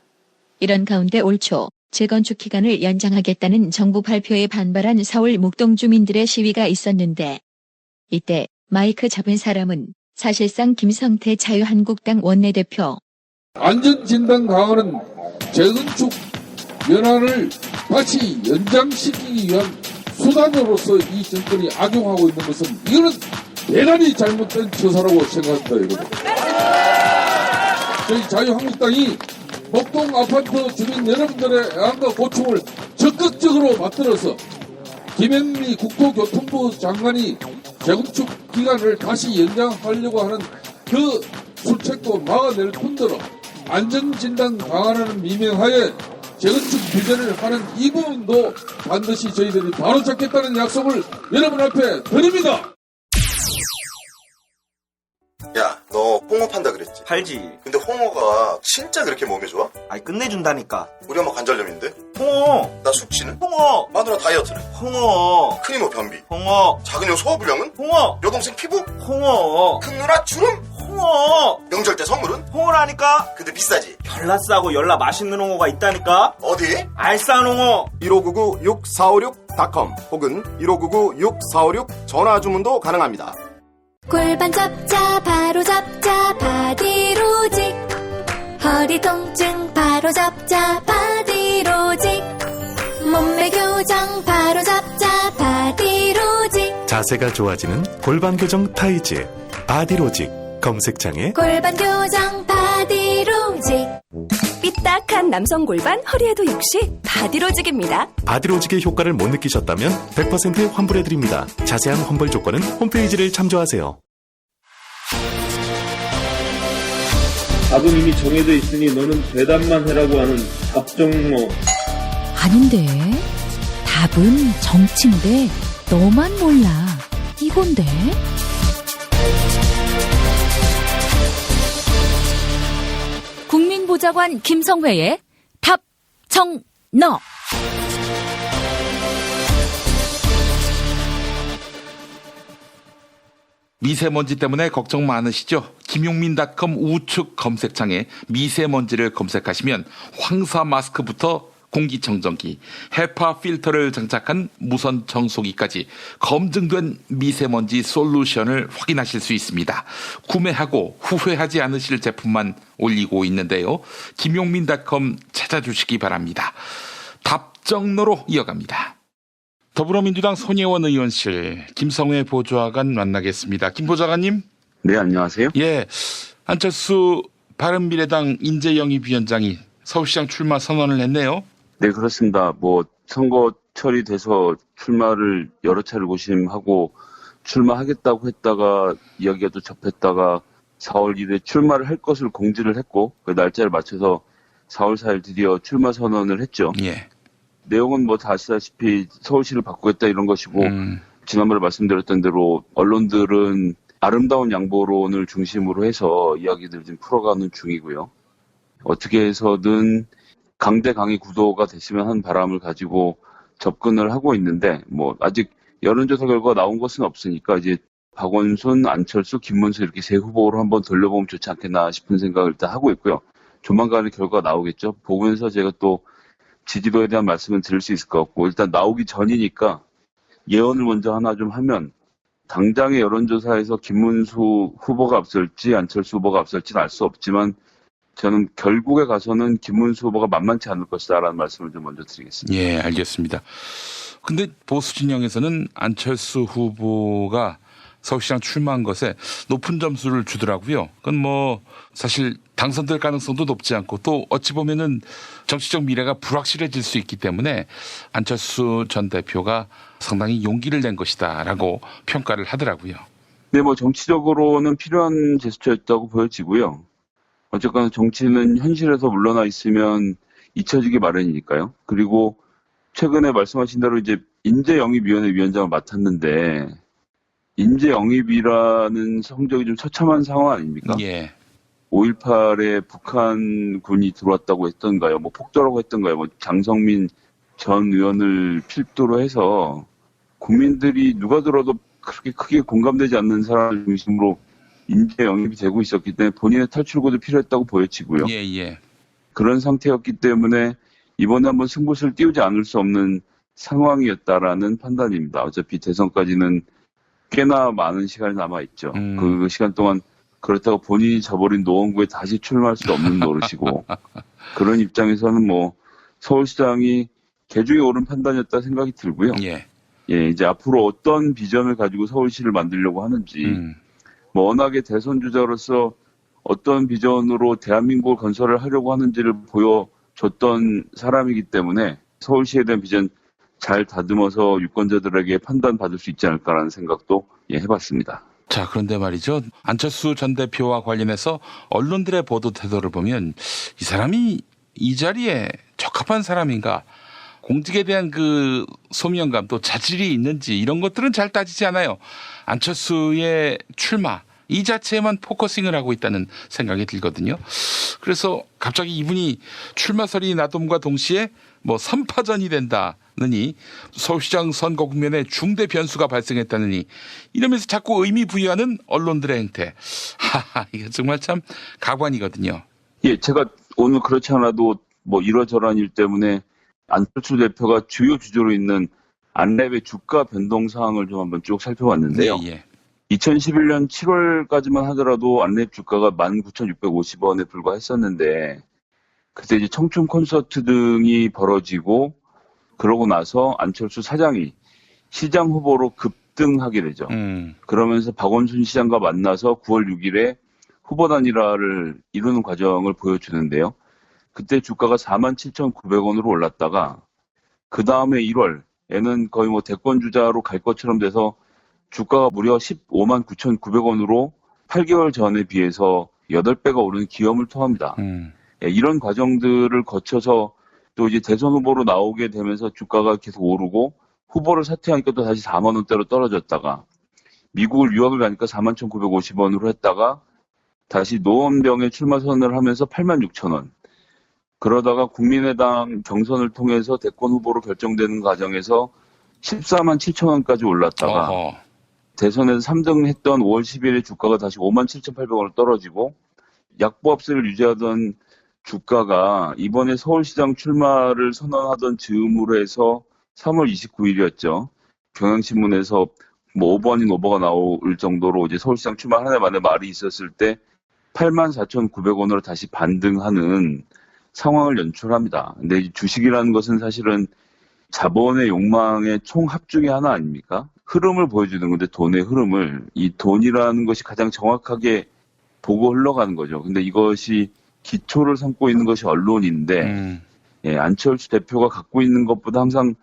이런 가운데 올 초 재건축 기간을 연장하겠다는 정부 발표에 반발한 서울 목동 주민들의 시위가 있었는데 이때 마이크 잡은 사람은 사실상 김성태 자유한국당 원내대표. 안전진단 강화는 재건축 연한을 다시 연장시키기 위한 수단으로서 이 정권이 악용하고 있는 것은 이거는 대단히 잘못된 처사라고 생각합니다. 여러분. 저희 자유한국당이 목동 아파트 주민 여러분들의 애환과 고충을 적극적으로 받들어서 김현미 국토교통부 장관이 재건축 기간을 다시 연장하려고 하는 그 술책도 막아낼 뿐더러 안전진단 강화라는 미명하에 재건축 규제를 하는 이 부분도 반드시 저희들이 바로잡겠다는 약속을 여러분 앞에 드립니다. 야, 너 홍어 판다 그랬지? 팔지. 근데 홍어가 진짜 그렇게 몸에 좋아? 아니 끝내준다니까. 우리 엄마 관절염인데? 홍어. 나 숙취는? 홍어. 마누라 다이어트는? 홍어. 큰이모 변비? 홍어. 작은 형 소화불량은? 홍어. 여동생 피부? 홍어. 큰 누나 주름? 홍어. 명절 때 선물은? 홍어라니까. 근데 비싸지? 열라 싸고 열라 맛있는 홍어가 있다니까. 어디? 알싸한 홍어. 1599-6456.com 혹은 1599-6456 전화 주문도 가능합니다. 골반 잡자 바로 잡자 바디로직, 허리 통증 바로 잡자 바디로직, 몸매 교정 바로 잡자 바디로직, 자세가 좋아지는 골반 교정 타이즈 바디로직. 검색창에 골반 교정 바디로직. 삐딱한 남성 골반 허리에도 역시 바디로직입니다. 바디로직의 효과를 못 느끼셨다면 100% 환불해드립니다. 자세한 환불 조건은 홈페이지를 참조하세요. 답은 이미 정해져 있으니 너는 대답만 해라고 하는 답정너. 아닌데. 답은 정치인데 너만 몰라. 이건데. 국민보좌관 김성회의 답, 정, 너. 미세먼지 때문에 걱정 많으시죠? 김용민닷컴 우측 검색창에 미세먼지를 검색하시면 황사 마스크부터 공기청정기, 헤파 필터를 장착한 무선 청소기까지 검증된 미세먼지 솔루션을 확인하실 수 있습니다. 구매하고 후회하지 않으실 제품만 올리고 있는데요. 김용민닷컴 찾아주시기 바랍니다. 답정너로 이어갑니다. 더불어민주당 손예원 의원실 김성회 보좌관 만나겠습니다. 김 보좌관님. 네, 안녕하세요. 예, 안철수 바른미래당 인재영입위원장이 서울시장 출마 선언을 했네요. 네, 그렇습니다. 선거철이 돼서 출마를 여러 차례 고심하고 출마하겠다고 했다가 이야기가 또 접했다가 4월 1일에 출마를 할 것을 공지를 했고 그 날짜를 맞춰서 4월 4일 드디어 출마 선언을 했죠. 예. 내용은 다 아시다시피 서울시를 바꾸겠다 이런 것이고 지난번에 말씀드렸던 대로 언론들은 아름다운 양보론을 중심으로 해서 이야기들 좀 풀어가는 중이고요. 어떻게 해서든 강대강의 구도가 됐으면 하는 바람을 가지고 접근을 하고 있는데 아직 여론조사 결과가 나온 것은 없으니까 이제 박원순, 안철수, 김문수 이렇게 세 후보로 한번 돌려보면 좋지 않겠나 싶은 생각을 일단 하고 있고요. 조만간에 결과가 나오겠죠. 보면서 제가 또 지지도에 대한 말씀을 드릴 수 있을 것 같고 일단 나오기 전이니까 예언을 먼저 하나 좀 하면 당장의 여론조사에서 김문수 후보가 앞설지 안철수 후보가 앞설지는 알 수 없지만 저는 결국에 가서는 김문수 후보가 만만치 않을 것이다라는 말씀을 좀 먼저 드리겠습니다. 예, 알겠습니다. 근데 보수 진영에서는 안철수 후보가 서울시장 출마한 것에 높은 점수를 주더라고요. 그건 사실 당선될 가능성도 높지 않고 또 어찌 보면은 정치적 미래가 불확실해질 수 있기 때문에 안철수 전 대표가 상당히 용기를 낸 것이다라고 평가를 하더라고요. 네, 정치적으로는 필요한 제스처였다고 보여지고요. 어쨌거나 정치는 현실에서 물러나 있으면 잊혀지기 마련이니까요. 그리고 최근에 말씀하신 대로 이제 인재영입위원회 위원장을 맡았는데 인재영입이라는 성적이 좀 처참한 상황 아닙니까? 예. 5.18에 북한군이 들어왔다고 했던가요? 폭도라고 했던가요? 장성민 전 의원을 필두로 해서 국민들이 누가 들어도 그렇게 크게 공감되지 않는 사람을 중심으로 인재 영입이 되고 있었기 때문에 본인의 탈출구도 필요했다고 보여지고요. 예. 그런 상태였기 때문에 이번에 한번 승부수를 띄우지 않을 수 없는 상황이었다라는 판단입니다. 어차피 대선까지는 꽤나 많은 시간이 남아있죠. 그 시간 동안 그렇다고 본인이 저버린 노원구에 다시 출마할 수 없는 노릇이고 그런 입장에서는 서울시장이 개중에 옳은 판단이었다 생각이 들고요. 예, 이제 앞으로 어떤 비전을 가지고 서울시를 만들려고 하는지 워낙에 대선 주자로서 어떤 비전으로 대한민국을 건설을 하려고 하는지를 보여줬던 사람이기 때문에 서울시에 대한 비전 잘 다듬어서 유권자들에게 판단받을 수 있지 않을까라는 생각도 해봤습니다. 자, 그런데 말이죠. 안철수 전 대표와 관련해서 언론들의 보도 태도를 보면 이 사람이 이 자리에 적합한 사람인가, 공직에 대한 그 소명감 또 자질이 있는지 이런 것들은 잘 따지지 않아요. 안철수의 출마 이 자체에만 포커싱을 하고 있다는 생각이 들거든요. 그래서 갑자기 이분이 출마설이 나돔과 동시에 선파전이 된다느니 서울시장 선거 국면에 중대 변수가 발생했다느니 이러면서 자꾸 의미 부여하는 언론들의 행태. 이게 정말 참 가관이거든요. 예, 제가 오늘 그렇지 않아도 이러저러한 일 때문에 안철수 대표가 주요 주조로 있는 안랩의 주가 변동 사항을 좀 한번 쭉 살펴봤는데요. 예. 2011년 7월까지만 하더라도 안랩 주가가 19,650원에 불과했었는데 그때 이제 청춘 콘서트 등이 벌어지고 그러고 나서 안철수 사장이 시장 후보로 급등하게 되죠. 그러면서 박원순 시장과 만나서 9월 6일에 후보 단일화를 이루는 과정을 보여주는데요. 그때 주가가 47,900원으로 올랐다가 그 다음에 1월에는 거의 대권 주자로 갈 것처럼 돼서 주가가 무려 159,900원으로 8개월 전에 비해서 8배가 오른 기염을 토합니다. 이런 과정들을 거쳐서 또 이제 대선 후보로 나오게 되면서 주가가 계속 오르고 후보를 사퇴하니까 또 다시 4만 원대로 떨어졌다가 미국을 유학을 가니까 41,950원으로 했다가 다시 노원병에 출마 선언을 하면서 86,000원. 그러다가 국민의당 경선을 통해서 대권 후보로 결정되는 과정에서 14만 7천원까지 올랐다가 대선에서 3등 했던 5월 10일에 주가가 다시 5만 7,800원으로 떨어지고 약보합세를 유지하던 주가가 이번에 서울시장 출마를 선언하던 즈음으로 해서 3월 29일이었죠. 경향신문에서 뭐 오버 아닌 오버가 나올 정도로 이제 서울시장 출마 한 해 만에 말이 있었을 때 84,900원으로 다시 반등하는 상황을 연출합니다. 근데 이 주식이라는 것은 사실은 자본의 욕망의 총합 중에 하나 아닙니까? 흐름을 보여주는 건데 돈의 흐름을 이 돈이라는 것이 가장 정확하게 보고 흘러가는 거죠. 근데 이것이 기초를 삼고 있는 것이 언론인데 예, 안철수 대표가 갖고 있는 것보다 항상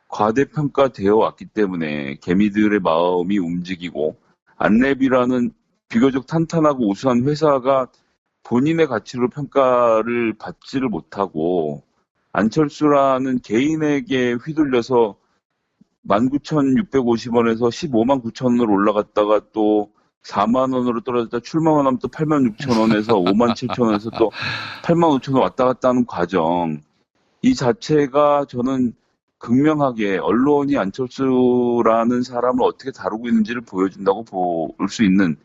과대평가되어 왔기 때문에 개미들의 마음이 움직이고 안랩이라는 비교적 탄탄하고 우수한 회사가 본인의 가치로 평가를 받지를 못하고 안철수라는 개인에게 휘둘려서 19,650원에서 15만 9천원으로 올라갔다가 또 4만 원으로 떨어졌다 출마만 하면 또 8만 6천 원에서 5만 7천 원에서 또 8만 5천 원 왔다 갔다 하는 과정. 이 자체가 저는 극명하게 언론이 안철수라는 사람을 어떻게 다루고 있는지를 보여준다고 볼 수 있는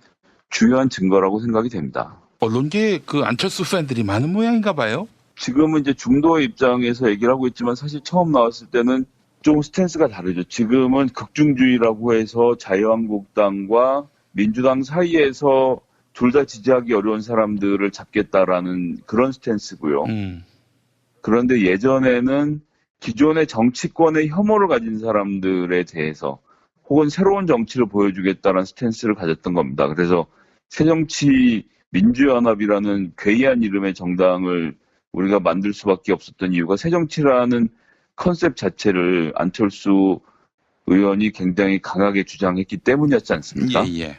중요한 증거라고 생각이 됩니다. 언론계에 그 안철수 팬들이 많은 모양인가 봐요? 지금은 이제 중도의 입장에서 얘기를 하고 있지만 사실 처음 나왔을 때는 좀 스탠스가 다르죠. 지금은 극중주의라고 해서 자유한국당과 민주당 사이에서 둘 다 지지하기 어려운 사람들을 잡겠다라는 그런 스탠스고요. 그런데 예전에는 기존의 정치권의 혐오를 가진 사람들에 대해서 혹은 새로운 정치를 보여주겠다라는 스탠스를 가졌던 겁니다. 그래서 새정치 민주연합이라는 괴이한 이름의 정당을 우리가 만들 수밖에 없었던 이유가 새정치라는 컨셉 자체를 안철수 의원이 굉장히 강하게 주장했기 때문이었지 않습니까? 예, 예.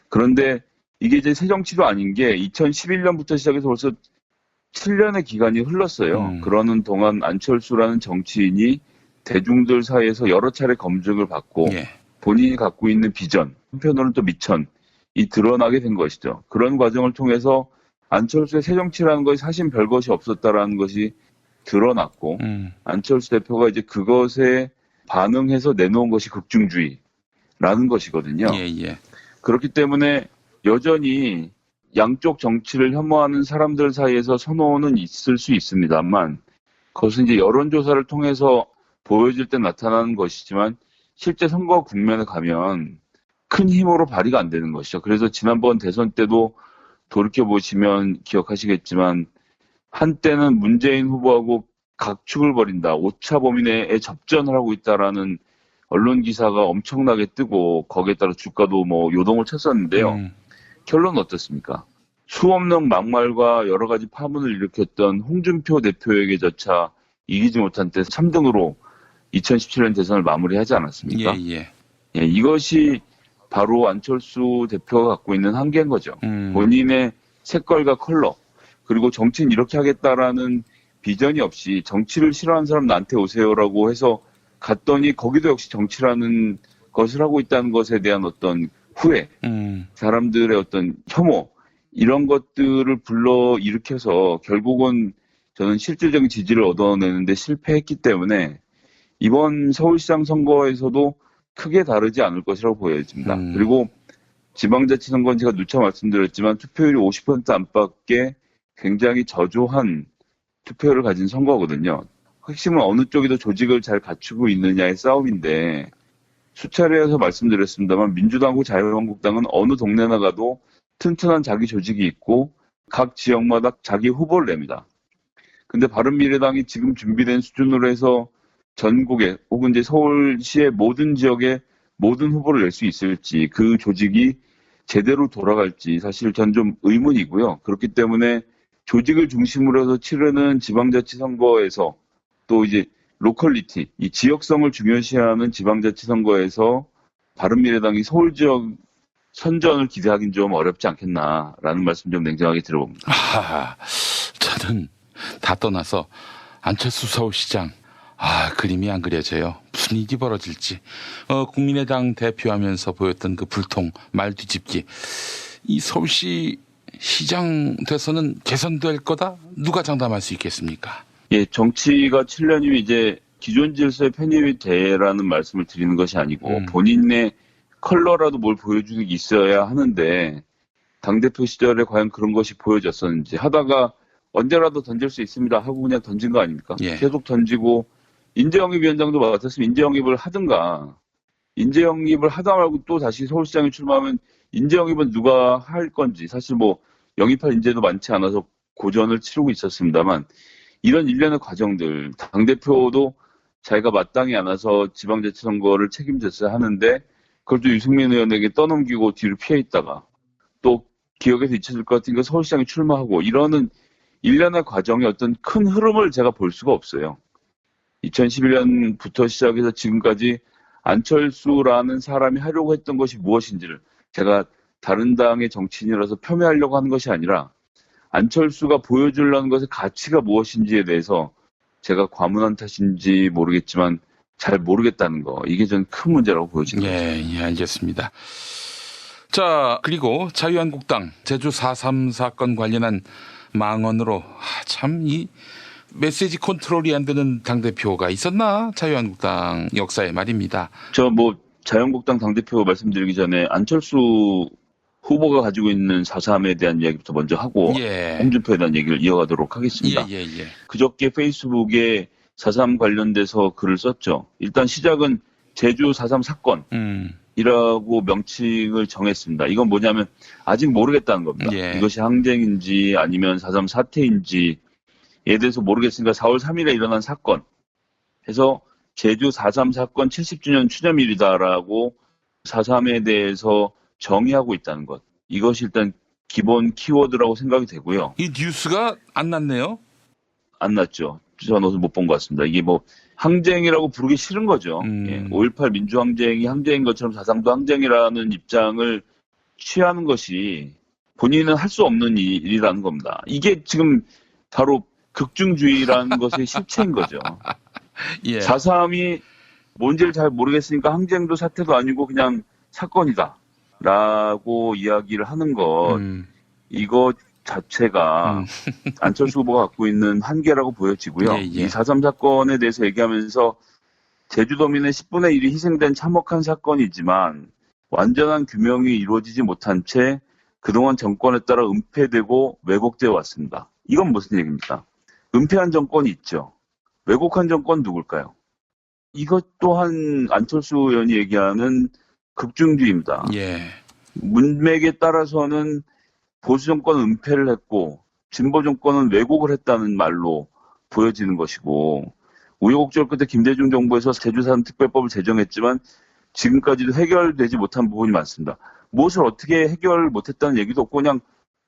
그런데 이게 이제 새정치도 아닌 게 2011년부터 시작해서 벌써 7년의 기간이 흘렀어요. 그러는 동안 안철수라는 정치인이 대중들 사이에서 여러 차례 검증을 받고 본인이 갖고 있는 비전, 한편으로는 또 미천이 드러나게 된 것이죠. 그런 과정을 통해서 안철수의 새정치라는 것이 사실 별것이 없었다라는 것이 드러났고 안철수 대표가 이제 그것에 반응해서 내놓은 것이 극중주의라는 것이거든요. 예, 예. 그렇기 때문에 여전히 양쪽 정치를 혐오하는 사람들 사이에서 선호는 있을 수 있습니다만 그것은 이제 여론조사를 통해서 보여질 때 나타나는 것이지만 실제 선거 국면에 가면 큰 힘으로 발휘가 안 되는 것이죠. 그래서 지난번 대선 때도 돌이켜보시면 기억하시겠지만 한때는 문재인 후보하고 각축을 벌인다. 오차 범위 내에 접전을 하고 있다라는 언론 기사가 엄청나게 뜨고 거기에 따라 주가도 뭐 요동을 쳤었는데요. 결론은 어떻습니까? 수없는 막말과 여러 가지 파문을 일으켰던 홍준표 대표에게조차 이기지 못한 때 3등으로 2017년 대선을 마무리하지 않았습니까? 예, 예. 예, 이것이 바로 안철수 대표가 갖고 있는 한계인 거죠. 본인의 색깔과 컬러 그리고 정치는 이렇게 하겠다라는 비전이 없이 정치를 싫어하는 사람 나한테 오세요라고 해서 갔더니 거기도 역시 정치라는 것을 하고 있다는 것에 대한 어떤 후회, 사람들의 어떤 혐오 이런 것들을 불러 일으켜서 결국은 저는 실질적인 지지를 얻어내는데 실패했기 때문에 이번 서울시장 선거에서도 크게 다르지 않을 것이라고 보여집니다. 그리고 지방자치선거는 제가 누차 말씀드렸지만 투표율이 50% 안팎의 굉장히 저조한 투표율을 가진 선거거든요. 핵심은 어느 쪽이 더 조직을 잘 갖추고 있느냐의 싸움인데 수차례에서 말씀드렸습니다만 민주당과 자유한국당은 어느 동네 나가도 튼튼한 자기 조직이 있고 각 지역마다 자기 후보를 냅니다. 근데 바른미래당이 지금 준비된 수준으로 해서 전국에 혹은 이제 서울시의 모든 지역에 모든 후보를 낼 수 있을지 그 조직이 제대로 돌아갈지 사실 전 좀 의문이고요. 그렇기 때문에 조직을 중심으로 해서 치르는 지방자치 선거에서 또 이제 로컬리티, 이 지역성을 중요시하는 지방자치 선거에서 바른미래당이 서울 지역 선전을 기대하기는 좀 어렵지 않겠나라는 말씀 좀 냉정하게 들어봅니다. 저는 다 떠나서 안철수 서울시장. 그림이 안 그려져요. 무슨 일이 벌어질지. 국민의당 대표하면서 보였던 그 불통, 말 뒤집기. 이 서울시 시장 돼서는 개선될 거다? 누가 장담할 수 있겠습니까? 예, 정치가 7년이면 이제 기존 질서의 편입이 되라는 말씀을 드리는 것이 아니고 본인의 컬러라도 뭘 보여주는 게 있어야 하는데 당대표 시절에 과연 그런 것이 보여졌었는지 하다가 언제라도 던질 수 있습니다 하고 그냥 던진 거 아닙니까? 예. 계속 던지고 인재영입 위원장도 마찬가지로 인재영입을 하든가 인재영입을 하다 말고 또 다시 서울시장에 출마하면 인재영입은 누가 할 건지 사실 뭐 영입할 인재도 많지 않아서 고전을 치르고 있었습니다만 이런 일련의 과정들 당대표도 자기가 마땅히 않아서 지방자치선거를 책임졌어야 하는데 그걸 또 유승민 의원에게 떠넘기고 뒤로 피해 있다가 또 기억에서 잊혀질 것 같으니까 서울시장에 출마하고 이러는 일련의 과정의 어떤 큰 흐름을 제가 볼 수가 없어요. 2011년부터 시작해서 지금까지 안철수라는 사람이 하려고 했던 것이 무엇인지를 제가 다른 당의 정치인이라서 폄훼하려고 하는 것이 아니라 안철수가 보여주려는 것의 가치가 무엇인지에 대해서 제가 과문한 탓인지 모르겠지만 잘 모르겠다는 거. 이게 전 큰 문제라고 보여집니다. 예, 알겠습니다. 자, 그리고 자유한국당 제주 4.3 사건 관련한 망언으로 참 이 메시지 컨트롤이 안 되는 당대표가 있었나? 자유한국당 역사에 말입니다. 자유한국당 당대표 말씀드리기 전에 안철수 후보가 가지고 있는 4.3에 대한 이야기부터 먼저 하고 홍준표에 대한 얘기를 이어가도록 하겠습니다. 그저께 페이스북에 4.3 관련돼서 글을 썼죠. 일단 시작은 제주 4.3 사건이라고 명칭을 정했습니다. 이건 뭐냐면 아직 모르겠다는 겁니다. 이것이 항쟁인지 아니면 4.3 사태인지에 대해서 모르겠으니까 4월 3일에 일어난 사건 해서 제주 4.3 사건 70주년 추념일이다라고 4.3에 대해서 정의하고 있다는 것. 이것이 일단 기본 키워드라고 생각이 되고요. 이 뉴스가 안 났네요? 안 났죠. 저는 못 본 것 같습니다. 이게 항쟁이라고 부르기 싫은 거죠. 5.18 민주항쟁이 항쟁인 것처럼 4.3도 항쟁이라는 입장을 취하는 것이 본인은 할 수 없는 일이라는 겁니다. 이게 지금 바로 극중주의라는 것의 실체인 거죠. 4.3이 뭔지를 잘 모르겠으니까 항쟁도 사태도 아니고 그냥 사건이다. 라고 이야기를 하는 것, 이거 자체가 안철수 후보가 갖고 있는 한계라고 보여지고요. 이 4.3 사건에 대해서 얘기하면서 제주도민의 10분의 1이 희생된 참혹한 사건이지만 완전한 규명이 이루어지지 못한 채 그동안 정권에 따라 은폐되고 왜곡되어 왔습니다. 이건 무슨 얘기입니까? 은폐한 정권이 있죠. 왜곡한 정권 누굴까요? 이것 또한 안철수 의원이 얘기하는 극중주의입니다. 문맥에 따라서는 보수 정권은 은폐를 했고 진보 정권은 왜곡을 했다는 말로 보여지는 것이고 우여곡절 끝에 김대중 정부에서 제주 4.3 특별법을 제정했지만 지금까지도 해결되지 못한 부분이 많습니다. 무엇을 어떻게 해결 못했다는 얘기도 없고 그냥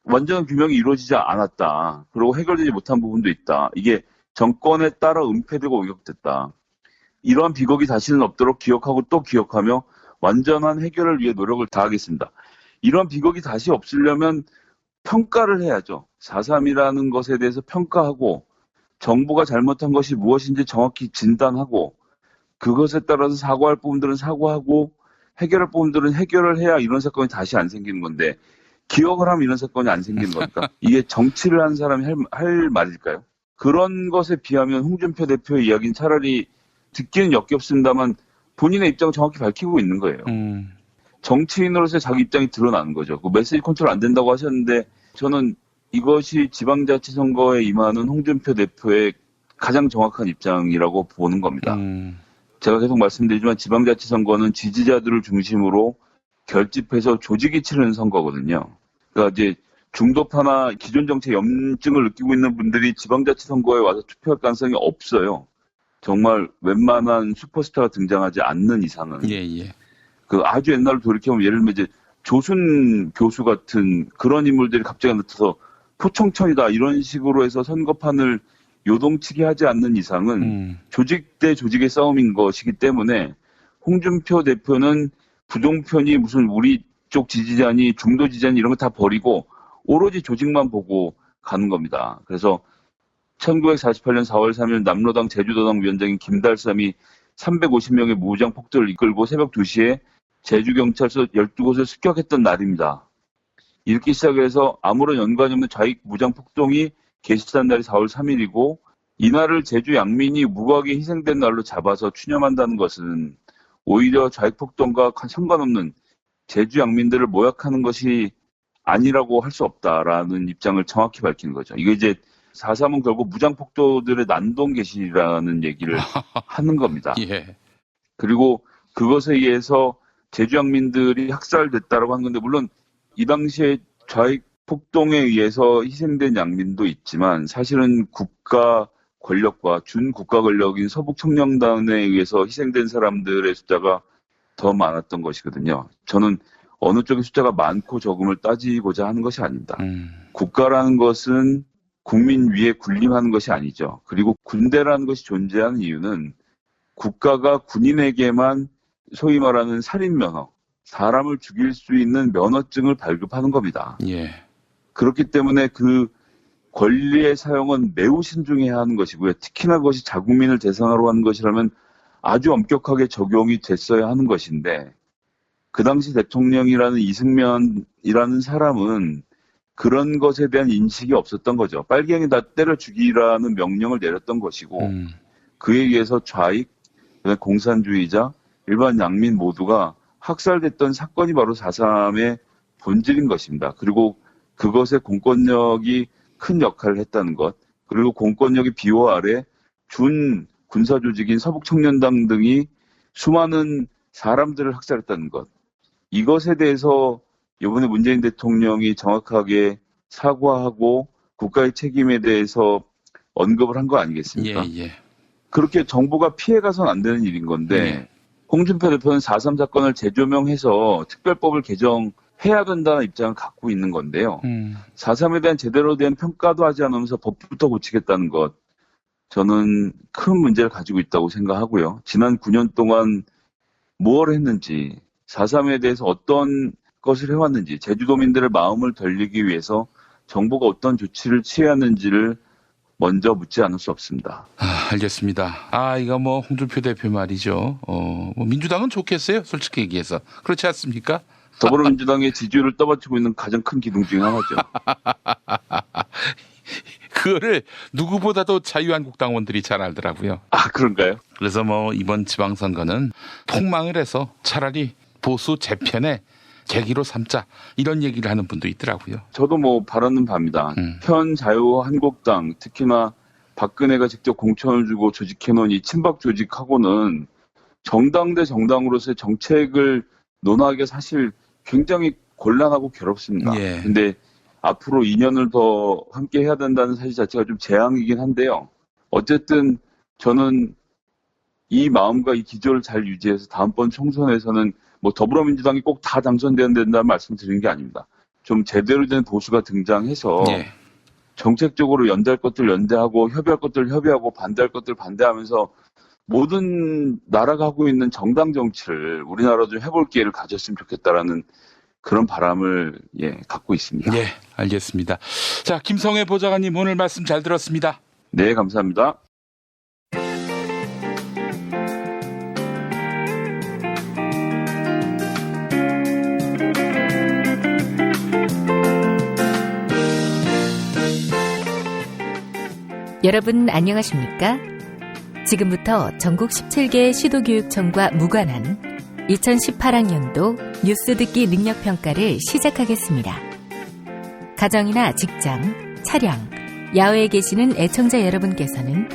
완전한 규명이 이루어지지 않았다. 그리고 해결되지 못한 부분도 있다. 이게 정권에 따라 은폐되고 왜곡됐다. 이러한 비극이 다시는 없도록 기억하고 또 기억하며 완전한 해결을 위해 노력을 다하겠습니다. 이런 비극이 다시 없으려면 평가를 해야죠. 4.3이라는 것에 대해서 평가하고 정부가 잘못한 것이 무엇인지 정확히 진단하고 그것에 따라서 사과할 부분들은 사과하고 해결할 부분들은 해결을 해야 이런 사건이 다시 안 생기는 건데 기억을 하면 이런 사건이 안 생기는 겁니까? 이게 정치를 하는 사람이 할 말일까요? 그런 것에 비하면 홍준표 대표의 이야기는 차라리 듣기는 역겹습니다만 본인의 입장을 정확히 밝히고 있는 거예요. 정치인으로서 자기 입장이 드러나는 거죠. 그 메시지 컨트롤 안 된다고 하셨는데 저는 이것이 지방자치선거에 임하는 홍준표 대표의 가장 정확한 입장이라고 보는 겁니다. 제가 계속 말씀드리지만 지방자치선거는 지지자들을 중심으로 결집해서 조직이 치르는 선거거든요. 그러니까 이제 중도파나 기존 정치의 염증을 느끼고 있는 분들이 지방자치선거에 와서 투표할 가능성이 없어요. 정말 웬만한 슈퍼스타가 등장하지 않는 이상은. 그 아주 옛날로 돌이켜보면 예를 들면 이제 조순 교수 같은 그런 인물들이 갑자기 나타나서 포청천이다 이런 식으로 해서 선거판을 요동치게 하지 않는 이상은 조직 대 조직의 싸움인 것이기 때문에 홍준표 대표는 부동편이 무슨 우리 쪽 지지자니 중도 지지자니 이런 거 다 버리고 오로지 조직만 보고 가는 겁니다. 그래서 1948년 4월 3일 남로당 제주도당 위원장인 김달삼이 350명의 무장 폭도를 이끌고 새벽 2시에 제주경찰서 12곳을 습격했던 날입니다. 이렇게 시작해서 아무런 연관이 없는 좌익 무장 폭동이 개시한 날이 4월 3일이고 이날을 제주 양민이 무고하게 희생된 날로 잡아서 추념한다는 것은 오히려 좌익 폭동과 상관없는 제주 양민들을 모욕하는 것이 아니라고 할 수 없다라는 입장을 정확히 밝히는 거죠. 이거 이제 4.3은 결국 무장 폭도들의 난동 개시라는 얘기를 하는 겁니다. 예. 그리고 그것에 의해서 제주 양민들이 학살됐다라고 하는 건데 물론 이 당시에 좌익 폭동에 의해서 희생된 양민도 있지만 사실은 국가 권력과 준국가 권력인 서북청년단에 의해서 희생된 사람들의 숫자가 더 많았던 것이거든요. 저는 어느 쪽의 숫자가 많고 적음을 따지고자 하는 것이 아닙니다. 국가라는 것은 국민 위에 군림하는 것이 아니죠. 그리고 군대라는 것이 존재하는 이유는 국가가 군인에게만 소위 말하는 살인면허, 사람을 죽일 수 있는 면허증을 발급하는 겁니다. 예. 그렇기 때문에 그 권리의 사용은 매우 신중해야 하는 것이고요. 특히나 그것이 자국민을 대상으로 하는 것이라면 아주 엄격하게 적용이 됐어야 하는 것인데 그 당시 대통령이라는 이승면이라는 사람은 그런 것에 대한 인식이 없었던 거죠. 빨갱이다 때려 죽이라는 명령을 내렸던 것이고 그에 의해서 좌익, 공산주의자, 일반 양민 모두가 학살됐던 사건이 바로 4.3의 본질인 것입니다. 그리고 그것의 공권력이 큰 역할을 했다는 것, 그리고 공권력의 비호 아래 준 군사조직인 서북청년당 등이 수많은 사람들을 학살했다는 것, 이것에 대해서 이번에 문재인 대통령이 정확하게 사과하고 국가의 책임에 대해서 언급을 한 거 아니겠습니까? 예. 그렇게 정부가 피해가선 안 되는 일인 건데 홍준표 대표는 4.3 사건을 재조명해서 특별법을 개정해야 된다는 입장을 갖고 있는 건데요. 4.3에 대한 제대로 된 평가도 하지 않으면서 법부터 고치겠다는 것, 저는 큰 문제를 가지고 있다고 생각하고요. 지난 9년 동안 뭘 했는지, 4.3에 대해서 어떤 것을 해왔는지, 제주도민들의 마음을 돌리기 위해서 정부가 어떤 조치를 취했는지를 먼저 묻지 않을 수 없습니다. 알겠습니다. 이거 뭐 홍준표 대표 말이죠. 뭐 민주당은 좋겠어요. 솔직히 얘기해서. 그렇지 않습니까? 더불어민주당의 지지율을 떠받치고 있는 가장 큰 기둥 중에 하나죠. 그거를 누구보다도 자유한국당원들이 잘 알더라고요. 그런가요? 그래서 뭐 이번 지방선거는 폭망을 해서 차라리 보수 재편에 계기로 삼자 이런 얘기를 하는 분도 있더라고요. 저도 뭐 바라는 바입니다. 현 자유한국당, 특히나 박근혜가 직접 공천을 주고 조직해놓은 이 친박 조직하고는 정당 대 정당으로서의 정책을 논하기가 사실 굉장히 곤란하고 괴롭습니다. 근데 앞으로 2년을 더 함께 해야 된다는 사실 자체가 좀 재앙이긴 한데요. 어쨌든 저는 이 마음과 이 기조를 잘 유지해서 다음번 총선에서는 뭐 더불어민주당이 꼭 다 당선돼야 된다는 말씀 드리는 게 아닙니다. 좀 제대로 된 보수가 등장해서 정책적으로 연대할 것들 연대하고 협의할 것들 협의하고 반대할 것들 반대하면서 모든 나라가 하고 있는 정당 정치를 우리나라도 좀 해볼 기회를 가졌으면 좋겠다라는 그런 바람을 갖고 있습니다. 예, 알겠습니다. 자, 김성회 보좌관님 오늘 말씀 잘 들었습니다. 네, 감사합니다. 여러분 안녕하십니까? 지금부터 전국 17개 시도교육청과 무관한 2018학년도 뉴스 듣기 능력평가를 시작하겠습니다. 가정이나 직장, 차량, 야외에 계시는 애청자 여러분께서는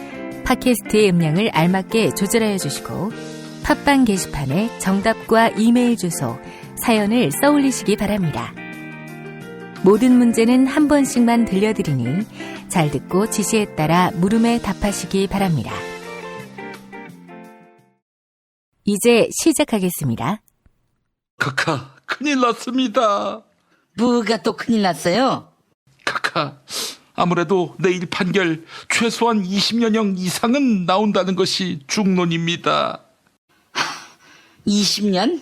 팟캐스트의 음량을 알맞게 조절하여 주시고 팟빵 게시판에 정답과 이메일 주소, 사연을 써올리시기 바랍니다. 모든 문제는 한 번씩만 들려드리니 잘 듣고 지시에 따라 물음에 답하시기 바랍니다. 이제 시작하겠습니다. 카카, 큰일 났습니다. 뭐가 또 큰일 났어요? 카카, 아무래도 내일 판결 최소한 20년형 이상은 나온다는 것이 중론입니다. 20년?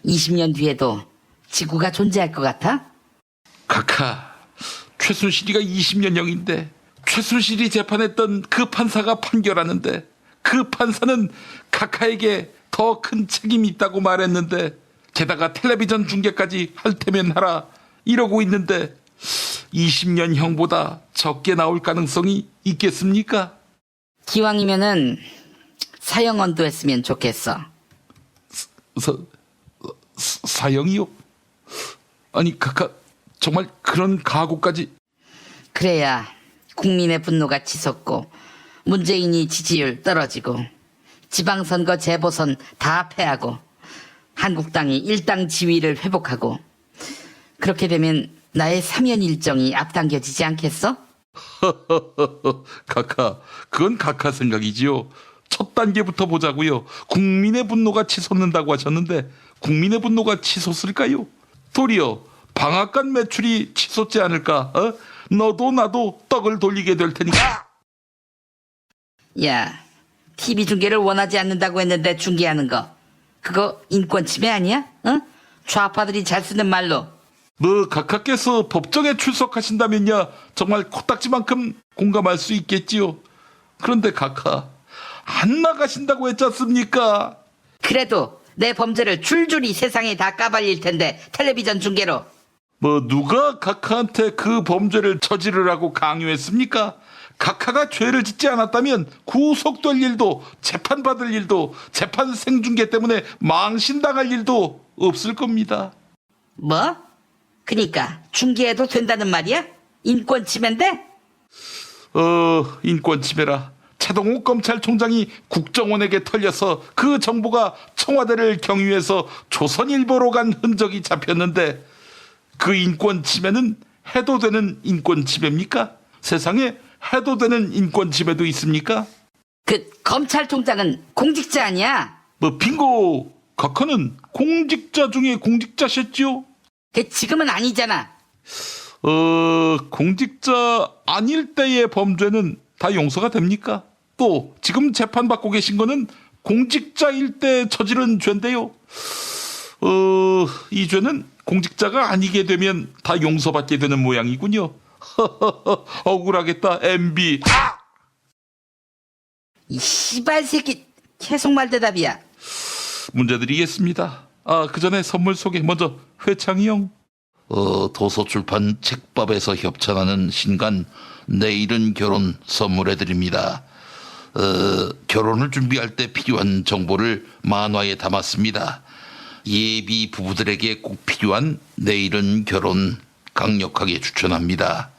20년 뒤에도 지구가 존재할 것 같아? 카카, 최순실이가 20년형인데 최순실이 재판했던 그 판사가 판결하는데 그 판사는 카카에게 더 큰 책임이 있다고 말했는데 게다가 텔레비전 중계까지 할 테면 하라 이러고 있는데 20년형보다 적게 나올 가능성이 있겠습니까? 기왕이면은 사형 언도했으면 좋겠어. 사형이요? 아니 카카 정말 그런 각오까지? 그래야 국민의 분노가 치솟고 문재인이 지지율 떨어지고 지방선거 재보선 다 패하고 한국당이 일당 지위를 회복하고 그렇게 되면 나의 사면 일정이 앞당겨지지 않겠어? 카카 그건 카카 생각이지요. 첫 단계부터 보자고요. 국민의 분노가 치솟는다고 하셨는데 국민의 분노가 치솟을까요? 도리어 방앗간 매출이 치솟지 않을까? 너도 나도 떡을 돌리게 될 테니까. 야, TV 중계를 원하지 않는다고 했는데 중계하는 거 그거 인권 침해 아니야? 좌파들이 잘 쓰는 말로. 뭐 각하께서 법정에 출석하신다면야 정말 코딱지만큼 공감할 수 있겠지요. 그런데 각하 안 나가신다고 했지 않습니까? 그래도 내 범죄를 줄줄이 세상에 다 까발릴 텐데 텔레비전 중계로. 뭐 누가 각하한테 그 범죄를 저지르라고 강요했습니까? 각하가 죄를 짓지 않았다면 구속될 일도 재판받을 일도 재판 생중계 때문에 망신당할 일도 없을 겁니다. 뭐? 그니까 중계해도 된다는 말이야? 인권 침해인데? 인권 침해라. 차동욱 검찰총장이 국정원에게 털려서 그 정보가 청와대를 경유해서 조선일보로 간 흔적이 잡혔는데 그 인권 침해는 해도 되는 인권 침해입니까? 세상에 해도 되는 인권 침해도 있습니까? 그 검찰총장은 공직자 아니야? 뭐 빙고! 각하는 공직자 중에 공직자셨죠? 지금은 아니잖아. 공직자 아닐 때의 범죄는 다 용서가 됩니까? 또 지금 재판받고 계신 거는 공직자일 때 저지른 죄인데요. 이 죄는 공직자가 아니게 되면 다 용서받게 되는 모양이군요. 억울하겠다 MB. 이 씨발 새끼 계속 말대답이야. 문제 드리겠습니다. 그 전에 선물 소개 먼저 회창이 형. 도서출판 책밥에서 협찬하는 신간 내일은 결혼 선물해드립니다. 결혼을 준비할 때 필요한 정보를 만화에 담았습니다. 예비 부부들에게 꼭 필요한 내일은 결혼 강력하게 추천합니다.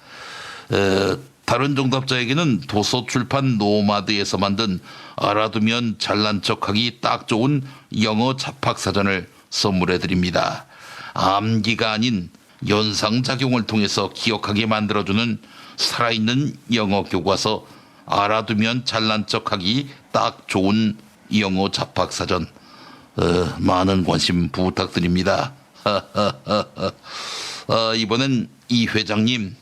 다른 정답자에게는 도서출판 노마드에서 만든 알아두면 잘난 척하기 딱 좋은 영어 잡학사전을 선물해드립니다. 암기가 아닌 연상작용을 통해서 기억하게 만들어주는 살아있는 영어 교과서 알아두면 잘난 척하기 딱 좋은 영어 잡학사전 많은 관심 부탁드립니다. 이번엔 이 회장님.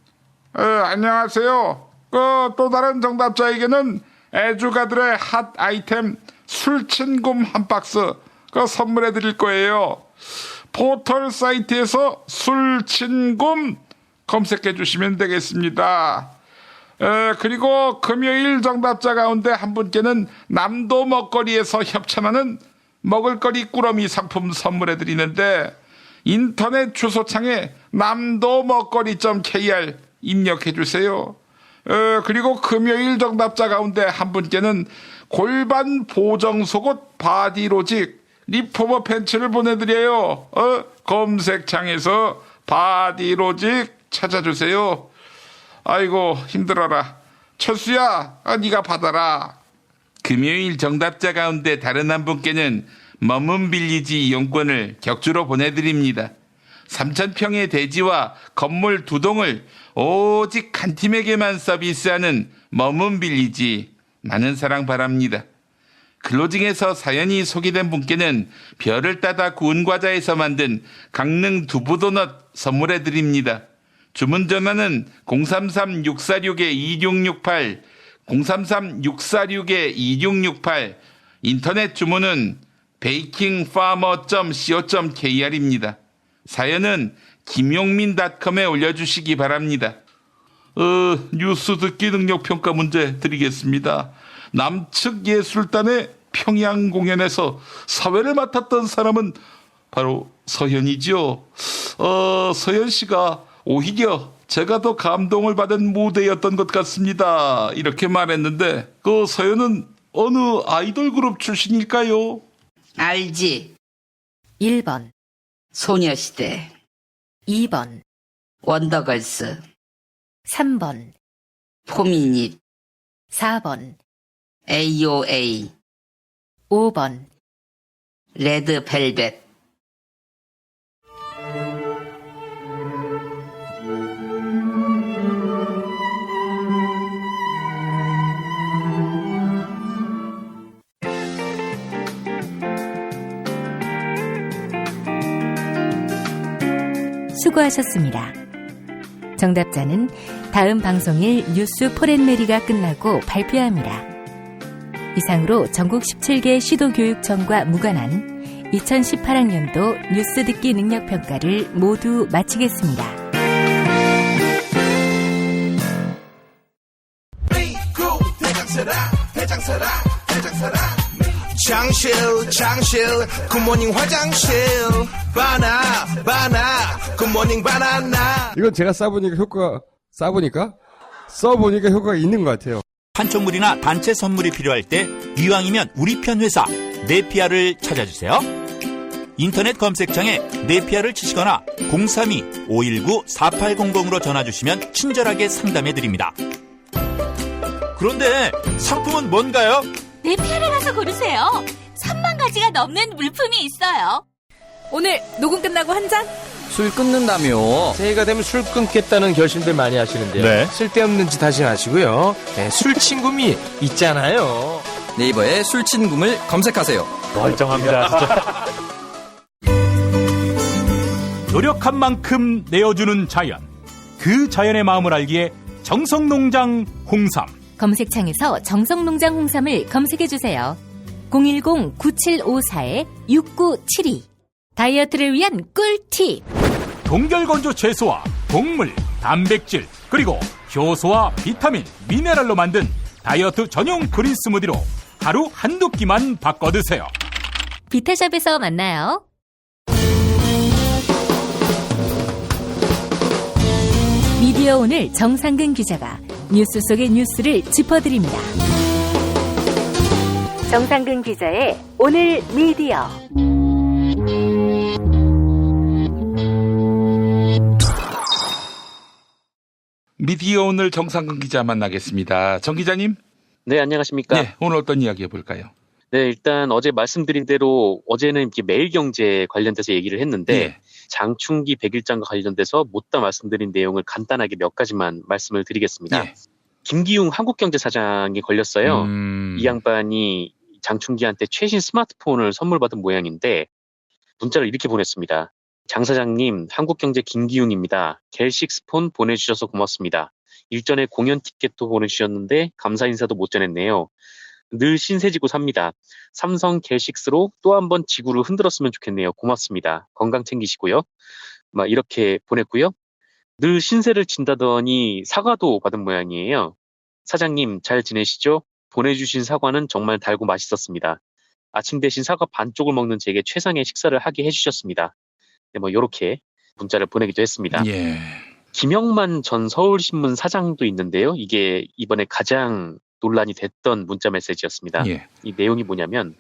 안녕하세요. 또 다른 정답자에게는 애주가들의 핫 아이템 술친굼 한 박스 선물해 드릴 거예요. 포털 사이트에서 술친굼 검색해 주시면 되겠습니다. 그리고 금요일 정답자 가운데 한 분께는 남도 먹거리에서 협찬하는 먹을거리 꾸러미 상품 선물해 드리는데 인터넷 주소창에 남도먹거리.kr 입력해 주세요. 그리고 금요일 정답자 가운데 한 분께는 골반 보정 속옷 바디로직 리포머 팬츠를 보내드려요. 검색창에서 바디로직 찾아주세요. 아이고 힘들어라. 철수야, 네가 받아라. 금요일 정답자 가운데 다른 한 분께는 머문 빌리지 이용권을 격주로 보내드립니다. 3,000평의 대지와 건물 2동을 오직 한 팀에게만 서비스하는 머문 빌리지 많은 사랑 바랍니다. 클로징에서 사연이 소개된 분께는 별을 따다 구운 과자에서 만든 강릉 두부도넛 선물해드립니다. 주문 전화는 033-646-2668, 033-646-2668, 인터넷 주문은 bakingfarmer.co.kr입니다. 사연은 김용민닷컴에 올려주시기 바랍니다. 뉴스 듣기 능력 평가 문제 드리겠습니다. 남측 예술단의 평양 공연에서 사회를 맡았던 사람은 바로 서현이죠. 서현 씨가 오히려 제가 더 감동을 받은 무대였던 것 같습니다. 이렇게 말했는데 그 서현은 어느 아이돌 그룹 출신일까요? 알지? 1번, 소녀시대. 2번, 원더걸스. 3번, 포미닛. 4번, AOA. 5번, 레드벨벳. 수고하셨습니다. 정답자는 다음 방송일 뉴스 포렌메리가 끝나고 발표합니다. 이상으로 전국 17개 시도교육청과 무관한 2018학년도 뉴스 듣기 능력 평가를 모두 마치겠습니다. 장실 굿모닝 화장실 바나 굿모닝 바나나. 이건 제가 써보니까 효과가 있는 것 같아요. 판촉물이나 단체 선물이 필요할 때 이왕이면 우리 편 회사 네피아를 찾아주세요. 인터넷 검색창에 네피아를 치시거나 032-519-4800으로 전화주시면 친절하게 상담해드립니다. 그런데 상품은 뭔가요? 네피아를 가서 고르세요. 3만 가지가 넘는 물품이 있어요. 오늘 녹음 끝나고 한 잔? 술 끊는다며. 새해가 되면 술 끊겠다는 결심들 많이 하시는데요. 네. 쓸데없는 짓 하지 마시고요. 네, 술친굼이 있잖아요. 네이버에 술친굼을 검색하세요. 멀쩡합니다. 진짜. 노력한 만큼 내어주는 자연. 그 자연의 마음을 알기에 정성농장 홍삼. 검색창에서 정성농장 홍삼을 검색해주세요. 010-9754-6972 다이어트를 위한 꿀팁. 동결건조 채소와 곡물, 단백질, 그리고 효소와 비타민, 미네랄로 만든 다이어트 전용 그린 스무디로 하루 한두 끼만 바꿔 드세요. 비타샵에서 만나요. 미디어 오늘 정상근 기자가 뉴스 속의 뉴스를 짚어드립니다. 정상근 기자의 오늘 미디어. 미디어 오늘 정상근 기자 만나겠습니다. 정 기자님. 네, 안녕하십니까. 네, 오늘 어떤 이야기 해볼까요? 네, 일단 어제 말씀드린 대로 어제는 이렇게 매일경제 관련돼서 얘기를 했는데 네. 장충기 100일장과 관련돼서 못다 말씀드린 내용을 간단하게 몇 가지만 말씀을 드리겠습니다. 네. 김기웅 한국경제사장이 걸렸어요. 이 양반이 장충기한테 최신 스마트폰을 선물 받은 모양인데 문자를 이렇게 보냈습니다. 장 사장님, 한국경제 김기웅입니다. 갤식스폰 보내주셔서 고맙습니다. 일전에 공연 티켓도 보내주셨는데 감사 인사도 못 전했네요. 늘 신세지고 삽니다. 삼성 갤식스로 또 한 번 지구를 흔들었으면 좋겠네요. 고맙습니다. 건강 챙기시고요. 막 이렇게 보냈고요. 늘 신세를 진다더니 사과도 받은 모양이에요. 사장님 잘 지내시죠? 보내주신 사과는 정말 달고 맛있었습니다. 아침 대신 사과 반쪽을 먹는 제게 최상의 식사를 하게 해주셨습니다. 네, 뭐 이렇게 문자를 보내기도 했습니다. 예. 김영만 전 서울신문 사장도 있는데요. 이게 이번에 가장 논란이 됐던 문자 메시지였습니다. 예. 이 내용이 뭐냐면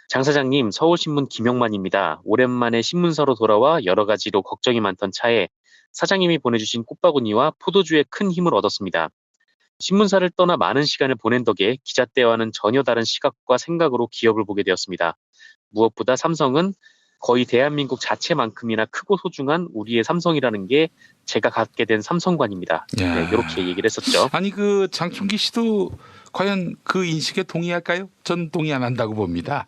장 사장님, 서울신문 김영만입니다. 오랜만에 신문사로 돌아와 여러 가지로 걱정이 많던 차에 사장님이 보내주신 꽃바구니와 포도주에 큰 힘을 얻었습니다. 신문사를 떠나 많은 시간을 보낸 덕에 기자 때와는 전혀 다른 시각과 생각으로 기업을 보게 되었습니다. 무엇보다 삼성은 거의 대한민국 자체만큼이나 크고 소중한 우리의 삼성이라는 게 제가 갖게 된 삼성관입니다. 네, 이렇게 얘기를 했었죠. 아니 그 장충기 씨도 과연 그 인식에 동의할까요? 전 동의 안 한다고 봅니다.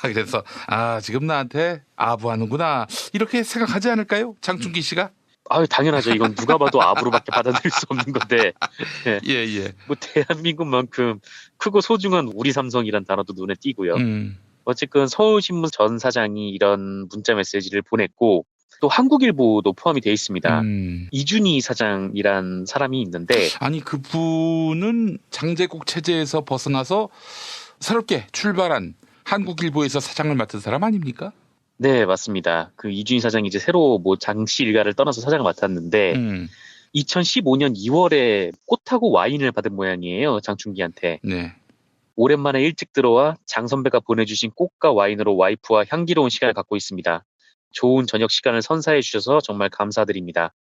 그래서 지금 나한테 아부하는구나 이렇게 생각하지 않을까요? 장충기 씨가? 당연하죠. 이건 누가 봐도 아부로밖에 받아들일 수 없는 건데. 네. 예. 뭐 대한민국만큼 크고 소중한 우리 삼성이란 단어도 눈에 띄고요. 어쨌든 서울신문 전 사장이 이런 문자 메시지를 보냈고 또 한국일보도 포함이 되어 있습니다. 이준희 사장이란 사람이 있는데 아니 그분은 장제국 체제에서 벗어나서 새롭게 출발한 한국일보에서 사장을 맡은 사람 아닙니까? 네, 맞습니다. 그 이준희 사장이 이제 새로 뭐 장씨 일가를 떠나서 사장을 맡았는데 2015년 2월에 꽃하고 와인을 받은 모양이에요. 장충기한테. 네. 오랜만에 일찍 들어와 장 선배가 보내주신 꽃과 와인으로 와이프와 향기로운 시간을 갖고 있습니다. 좋은 저녁 시간을 선사해 주셔서 정말 감사드립니다.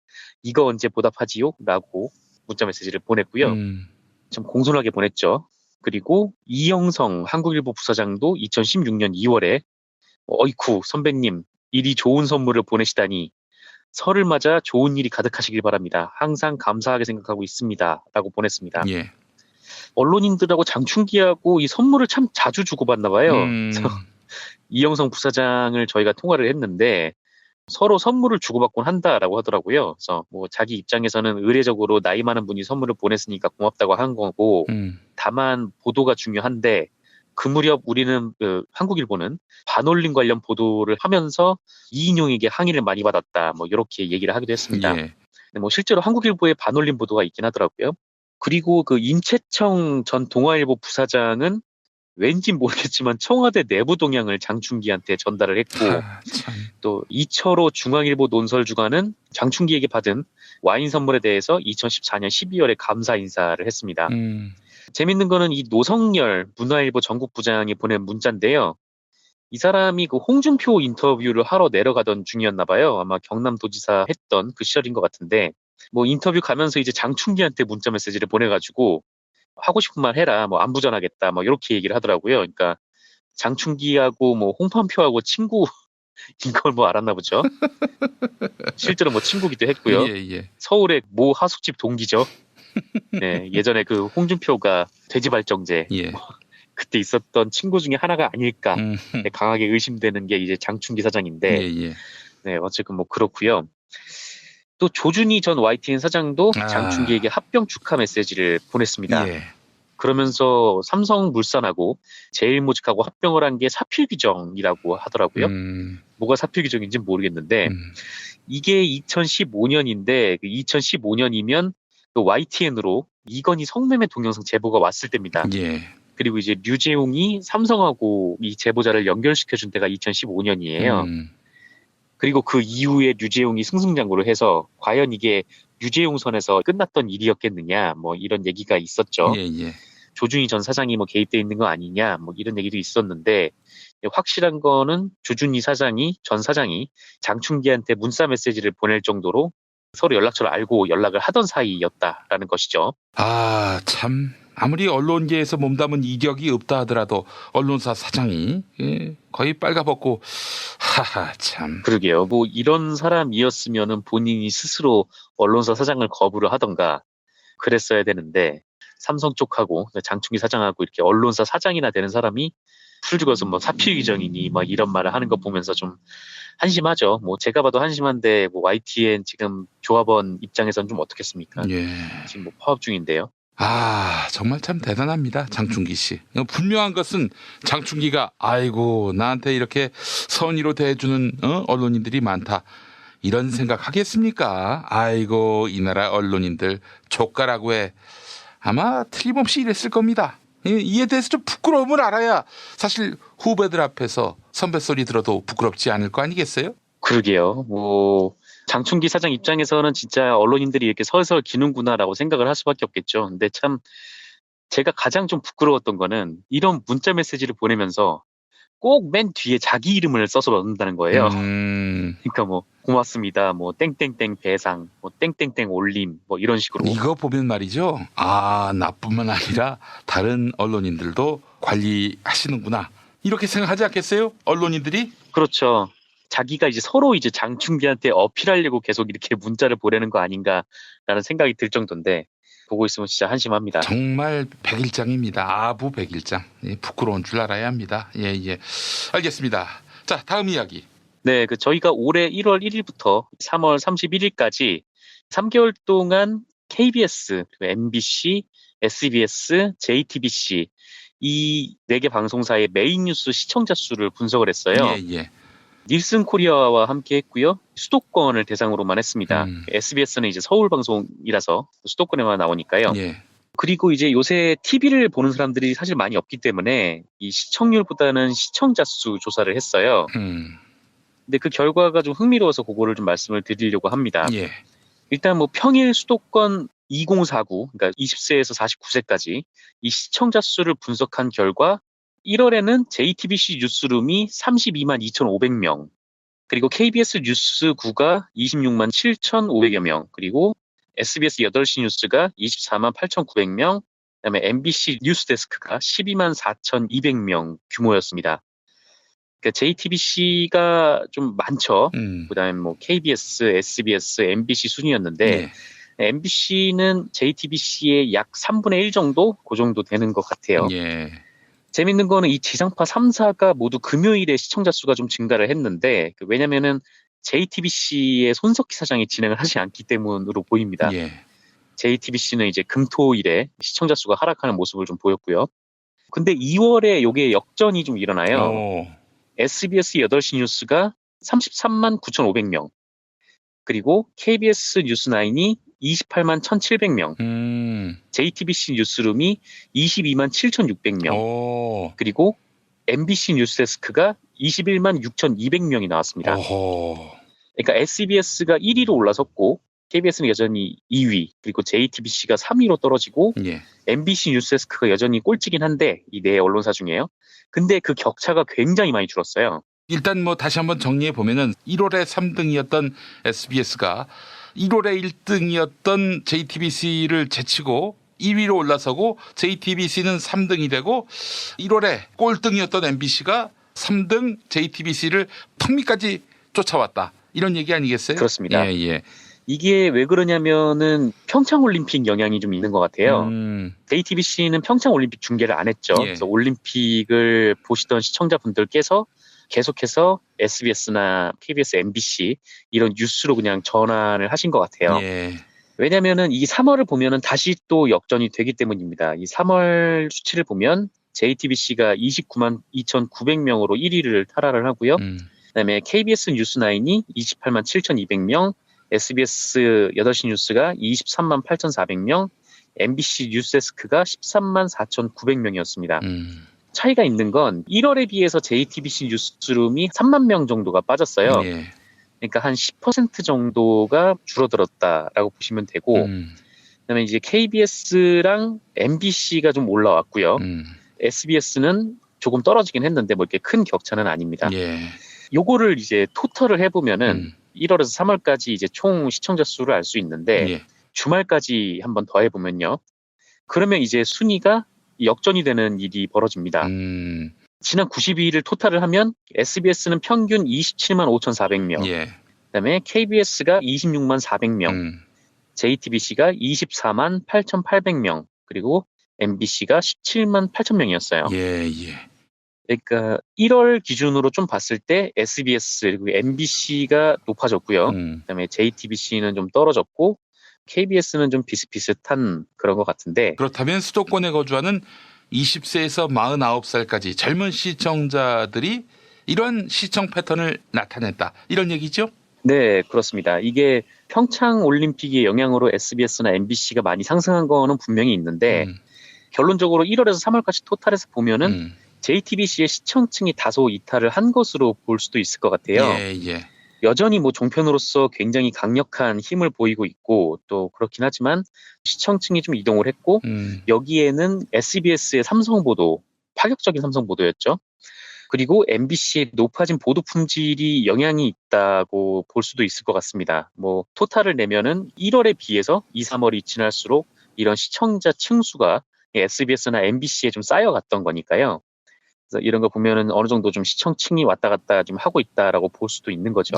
이거 언제 보답하지요? 라고 문자 메시지를 보냈고요. 좀 공손하게 보냈죠. 그리고 이영성 한국일보 부사장도 2016년 2월에 어이쿠 선배님 일이 좋은 선물을 보내시다니 설을 맞아 좋은 일이 가득하시길 바랍니다. 항상 감사하게 생각하고 있습니다. 라고 보냈습니다. 예. 언론인들하고 장충기하고 이 선물을 참 자주 주고받나 봐요. 그래서 이영성 부사장을 저희가 통화를 했는데 서로 선물을 주고받곤 한다라고 하더라고요. 그래서 뭐 자기 입장에서는 의례적으로 나이 많은 분이 선물을 보냈으니까 고맙다고 한 거고 다만 보도가 중요한데 그 무렵 우리는 한국일보는 반올림 관련 보도를 하면서 이인용에게 항의를 많이 받았다. 뭐 이렇게 얘기를 하기도 했습니다. 예. 근데 뭐 실제로 한국일보에 반올림 보도가 있긴 하더라고요. 그리고 그 임채청 전 동아일보 부사장은 왠지 모르겠지만 청와대 내부 동향을 장충기한테 전달을 했고 또 이철호 중앙일보 논설주간은 장충기에게 받은 와인 선물에 대해서 2014년 12월에 감사 인사를 했습니다. 재밌는 거는 이 노성열 문화일보 전국부장이 보낸 문자인데요. 이 사람이 그 홍준표 인터뷰를 하러 내려가던 중이었나 봐요. 아마 경남도지사 했던 그 시절인 것 같은데 뭐 인터뷰 가면서 이제 장충기한테 문자 메시지를 보내가지고 하고 싶은 말 해라, 뭐 안부전하겠다, 뭐 이렇게 얘기를 하더라고요. 그러니까 장충기하고 뭐 홍판표하고 친구인 걸 뭐 알았나 보죠. 실제로 뭐 친구기도 했고요. 예. 서울의 모 하숙집 동기죠. 네, 예전에 그 홍준표가 돼지발정제 그때 있었던 친구 중에 하나가 아닐까 강하게 의심되는 게 이제 장충기 사장인데, 네, 어쨌든 뭐 그렇고요. 또 조준희 전 YTN 사장도 장충기에게 합병 축하 메시지를 보냈습니다. 그러면서 삼성물산하고 제일모직하고 합병을 한 게 사필규정이라고 하더라고요. 뭐가 사필규정인지 모르겠는데 이게 2015년인데 2015년이면 그 YTN으로 이건희 성매매 동영상 제보가 왔을 때입니다. 그리고 이제 류재용이 삼성하고 이 제보자를 연결시켜준 때가 2015년이에요. 그리고 그 이후에 류재용이 승승장구를 해서 과연 이게 류재용 선에서 끝났던 일이었겠느냐, 뭐 이런 얘기가 있었죠. 조준희 전 사장이 뭐 개입돼 있는 거 아니냐, 뭐 이런 얘기도 있었는데 확실한 거는 조준희 전 사장이 장충기한테 문자 메시지를 보낼 정도로 서로 연락처를 알고 연락을 하던 사이였다라는 것이죠. 아, 참. 아무리 언론계에서 몸담은 이력이 없다 하더라도 언론사 사장이 거의 빨가벗고 하하 참. 그러게요. 뭐 이런 사람이었으면은 본인이 스스로 언론사 사장을 거부를 하던가 그랬어야 되는데 삼성 쪽하고 장충기 사장하고 이렇게 언론사 사장이나 되는 사람이 풀죽어서 뭐 사필규정이니 막 이런 말을 하는 거 보면서 좀 한심하죠. 뭐 제가 봐도 한심한데 뭐 YTN 지금 조합원 입장에서는 좀 어떻겠습니까? 지금 뭐 파업 중인데요. 아, 정말 참 대단합니다. 장충기 씨. 분명한 것은 장충기가 아이고 나한테 이렇게 선의로 대해주는 언론인들이 많다. 이런 생각하겠습니까? 아이고 이 나라 언론인들 족가라고 해. 아마 틀림없이 이랬을 겁니다. 이에 대해서 좀 부끄러움을 알아야 사실 후배들 앞에서 선배 소리 들어도 부끄럽지 않을 거 아니겠어요? 그러게요. 뭐 장충기 사장 입장에서는 진짜 언론인들이 이렇게 설설 기는구나라고 생각을 할 수밖에 없겠죠. 근데 참 제가 가장 좀 부끄러웠던 거는 이런 문자 메시지를 보내면서 꼭 맨 뒤에 자기 이름을 써서 넣는다는 거예요. 그러니까 뭐 고맙습니다, 뭐 땡땡땡 배상, 뭐 땡땡땡 올림, 뭐 이런 식으로. 이거 보면 말이죠. 아, 나뿐만 아니라 다른 언론인들도 관리하시는구나. 이렇게 생각하지 않겠어요? 언론인들이? 그렇죠. 자기가 이제 서로 이제 장충기한테 어필하려고 계속 이렇게 문자를 보내는 거 아닌가라는 생각이 들 정도인데 보고 있으면 진짜 한심합니다. 정말 백일장입니다. 아부 백일장. 부끄러운 줄 알아야 합니다. 예. 알겠습니다. 자, 다음 이야기. 네, 저희가 올해 1월 1일부터 3월 31일까지 3개월 동안 KBS, MBC, SBS, JTBC 이 4개 방송사의 메인 뉴스 시청자 수를 분석을 했어요. 예. 닐슨 코리아와 함께 했고요. 수도권을 대상으로만 했습니다. SBS는 이제 서울 방송이라서 수도권에만 나오니까요. 예. 그리고 이제 요새 TV를 보는 사람들이 사실 많이 없기 때문에 이 시청률보다는 시청자 수 조사를 했어요. 근데 그 결과가 좀 흥미로워서 그거를 좀 말씀을 드리려고 합니다. 예. 일단 뭐 평일 수도권 2049, 그러니까 20세에서 49세까지 이 시청자 수를 분석한 결과 1월에는 JTBC 뉴스룸이 32만 2,500명, 그리고 KBS 뉴스9가 26만 7,500여 명, 그리고 SBS 8시 뉴스가 24만 8,900명, 그다음에 MBC 뉴스데스크가 12만 4,200명 규모였습니다. 그러니까 JTBC가 좀 많죠. 그다음에 뭐 KBS, SBS, MBC 순이었는데 MBC는 JTBC의 약 3분의 1 정도? 그 정도 되는 것 같아요. 예. 재밌는 거는 이 지상파 3사가 모두 금요일에 시청자 수가 좀 증가를 했는데, 왜냐면은 JTBC의 손석희 사장이 진행을 하지 않기 때문으로 보입니다. 예. JTBC는 이제 금토일에 시청자 수가 하락하는 모습을 좀 보였고요. 근데 2월에 요게 역전이 좀 일어나요. SBS 8시 뉴스가 33만 9,500명, 그리고 KBS 뉴스9이 28만 1,700명, JTBC 뉴스룸이 22만 7,600명, 그리고 MBC 뉴스데스크가 21만 6,200명이 나왔습니다. 그러니까 SBS가 1위로 올라섰고 KBS는 여전히 2위, 그리고 JTBC가 3위로 떨어지고 MBC 뉴스데스크가 여전히 꼴찌긴 한데 이 네 언론사 중에요. 근데 그 격차가 굉장히 많이 줄었어요. 일단 뭐 다시 한번 정리해 보면은 1월에 3등이었던 SBS가 1월에 1등이었던 JTBC를 제치고 2위로 올라서고 JTBC는 3등이 되고 1월에 꼴등이었던 MBC가 3등 JTBC를 턱밑까지 쫓아왔다. 이런 얘기 아니겠어요? 그렇습니다. 예, 예. 이게 왜 그러냐면은 평창올림픽 영향이 좀 있는 것 같아요. JTBC는 평창올림픽 중계를 안 했죠. 그래서 올림픽을 보시던 시청자분들께서 계속해서 SBS나 KBS, MBC 이런 뉴스로 그냥 전환을 하신 것 같아요. 왜냐면은 이 3월을 보면은 다시 또 역전이 되기 때문입니다. 이 3월 수치를 보면 JTBC가 29만 2,900명으로 1위를 탈환을 하고요. 그다음에 KBS 뉴스9이 28만 7,200명, SBS 8시 뉴스가 23만 8,400명, MBC 뉴스데스크가 13만 4,900명이었습니다. 차이가 있는 건 1월에 비해서 JTBC 뉴스룸이 3만 명 정도가 빠졌어요. 그러니까 한 10% 정도가 줄어들었다라고 보시면 되고, 그다음에 이제 KBS랑 MBC가 좀 올라왔고요. SBS는 조금 떨어지긴 했는데 뭐 이렇게 큰 격차는 아닙니다. 요거를 이제 토탈을 해보면은 1월에서 3월까지 이제 총 시청자 수를 알 수 있는데 주말까지 한번 더 해보면요. 그러면 이제 순위가 역전이 되는 일이 벌어집니다. 지난 92일을 토탈을 하면 SBS는 평균 27만 5,400명, 그다음에 KBS가 26만 400명, JTBC가 24만 8,800명, 그리고 MBC가 17만 8,000명이었어요. 그러니까 1월 기준으로 좀 봤을 때 SBS 그리고 MBC가 높아졌고요. 그다음에 JTBC는 좀 떨어졌고 KBS는 좀 비슷비슷한 그런 것 같은데, 그렇다면 수도권에 거주하는 20세에서 49살까지 젊은 시청자들이 이런 시청 패턴을 나타냈다. 이런 얘기죠? 네, 그렇습니다. 이게 평창올림픽의 영향으로 SBS나 MBC가 많이 상승한 거는 분명히 있는데 결론적으로 1월에서 3월까지 토탈해서 보면은 JTBC의 시청층이 다소 이탈을 한 것으로 볼 수도 있을 것 같아요. 여전히 뭐 종편으로서 굉장히 강력한 힘을 보이고 있고 또 그렇긴 하지만 시청층이 좀 이동을 했고 여기에는 SBS의 삼성보도, 파격적인 삼성보도였죠. 그리고 MBC의 높아진 보도 품질이 영향이 있다고 볼 수도 있을 것 같습니다. 뭐 토탈을 내면은 1월에 비해서 2, 3월이 지날수록 이런 시청자 층수가 SBS나 MBC에 좀 쌓여갔던 거니까요. 그래서 이런 거 보면은 어느 정도 좀 시청층이 왔다 갔다 좀 하고 있다라고 볼 수도 있는 거죠.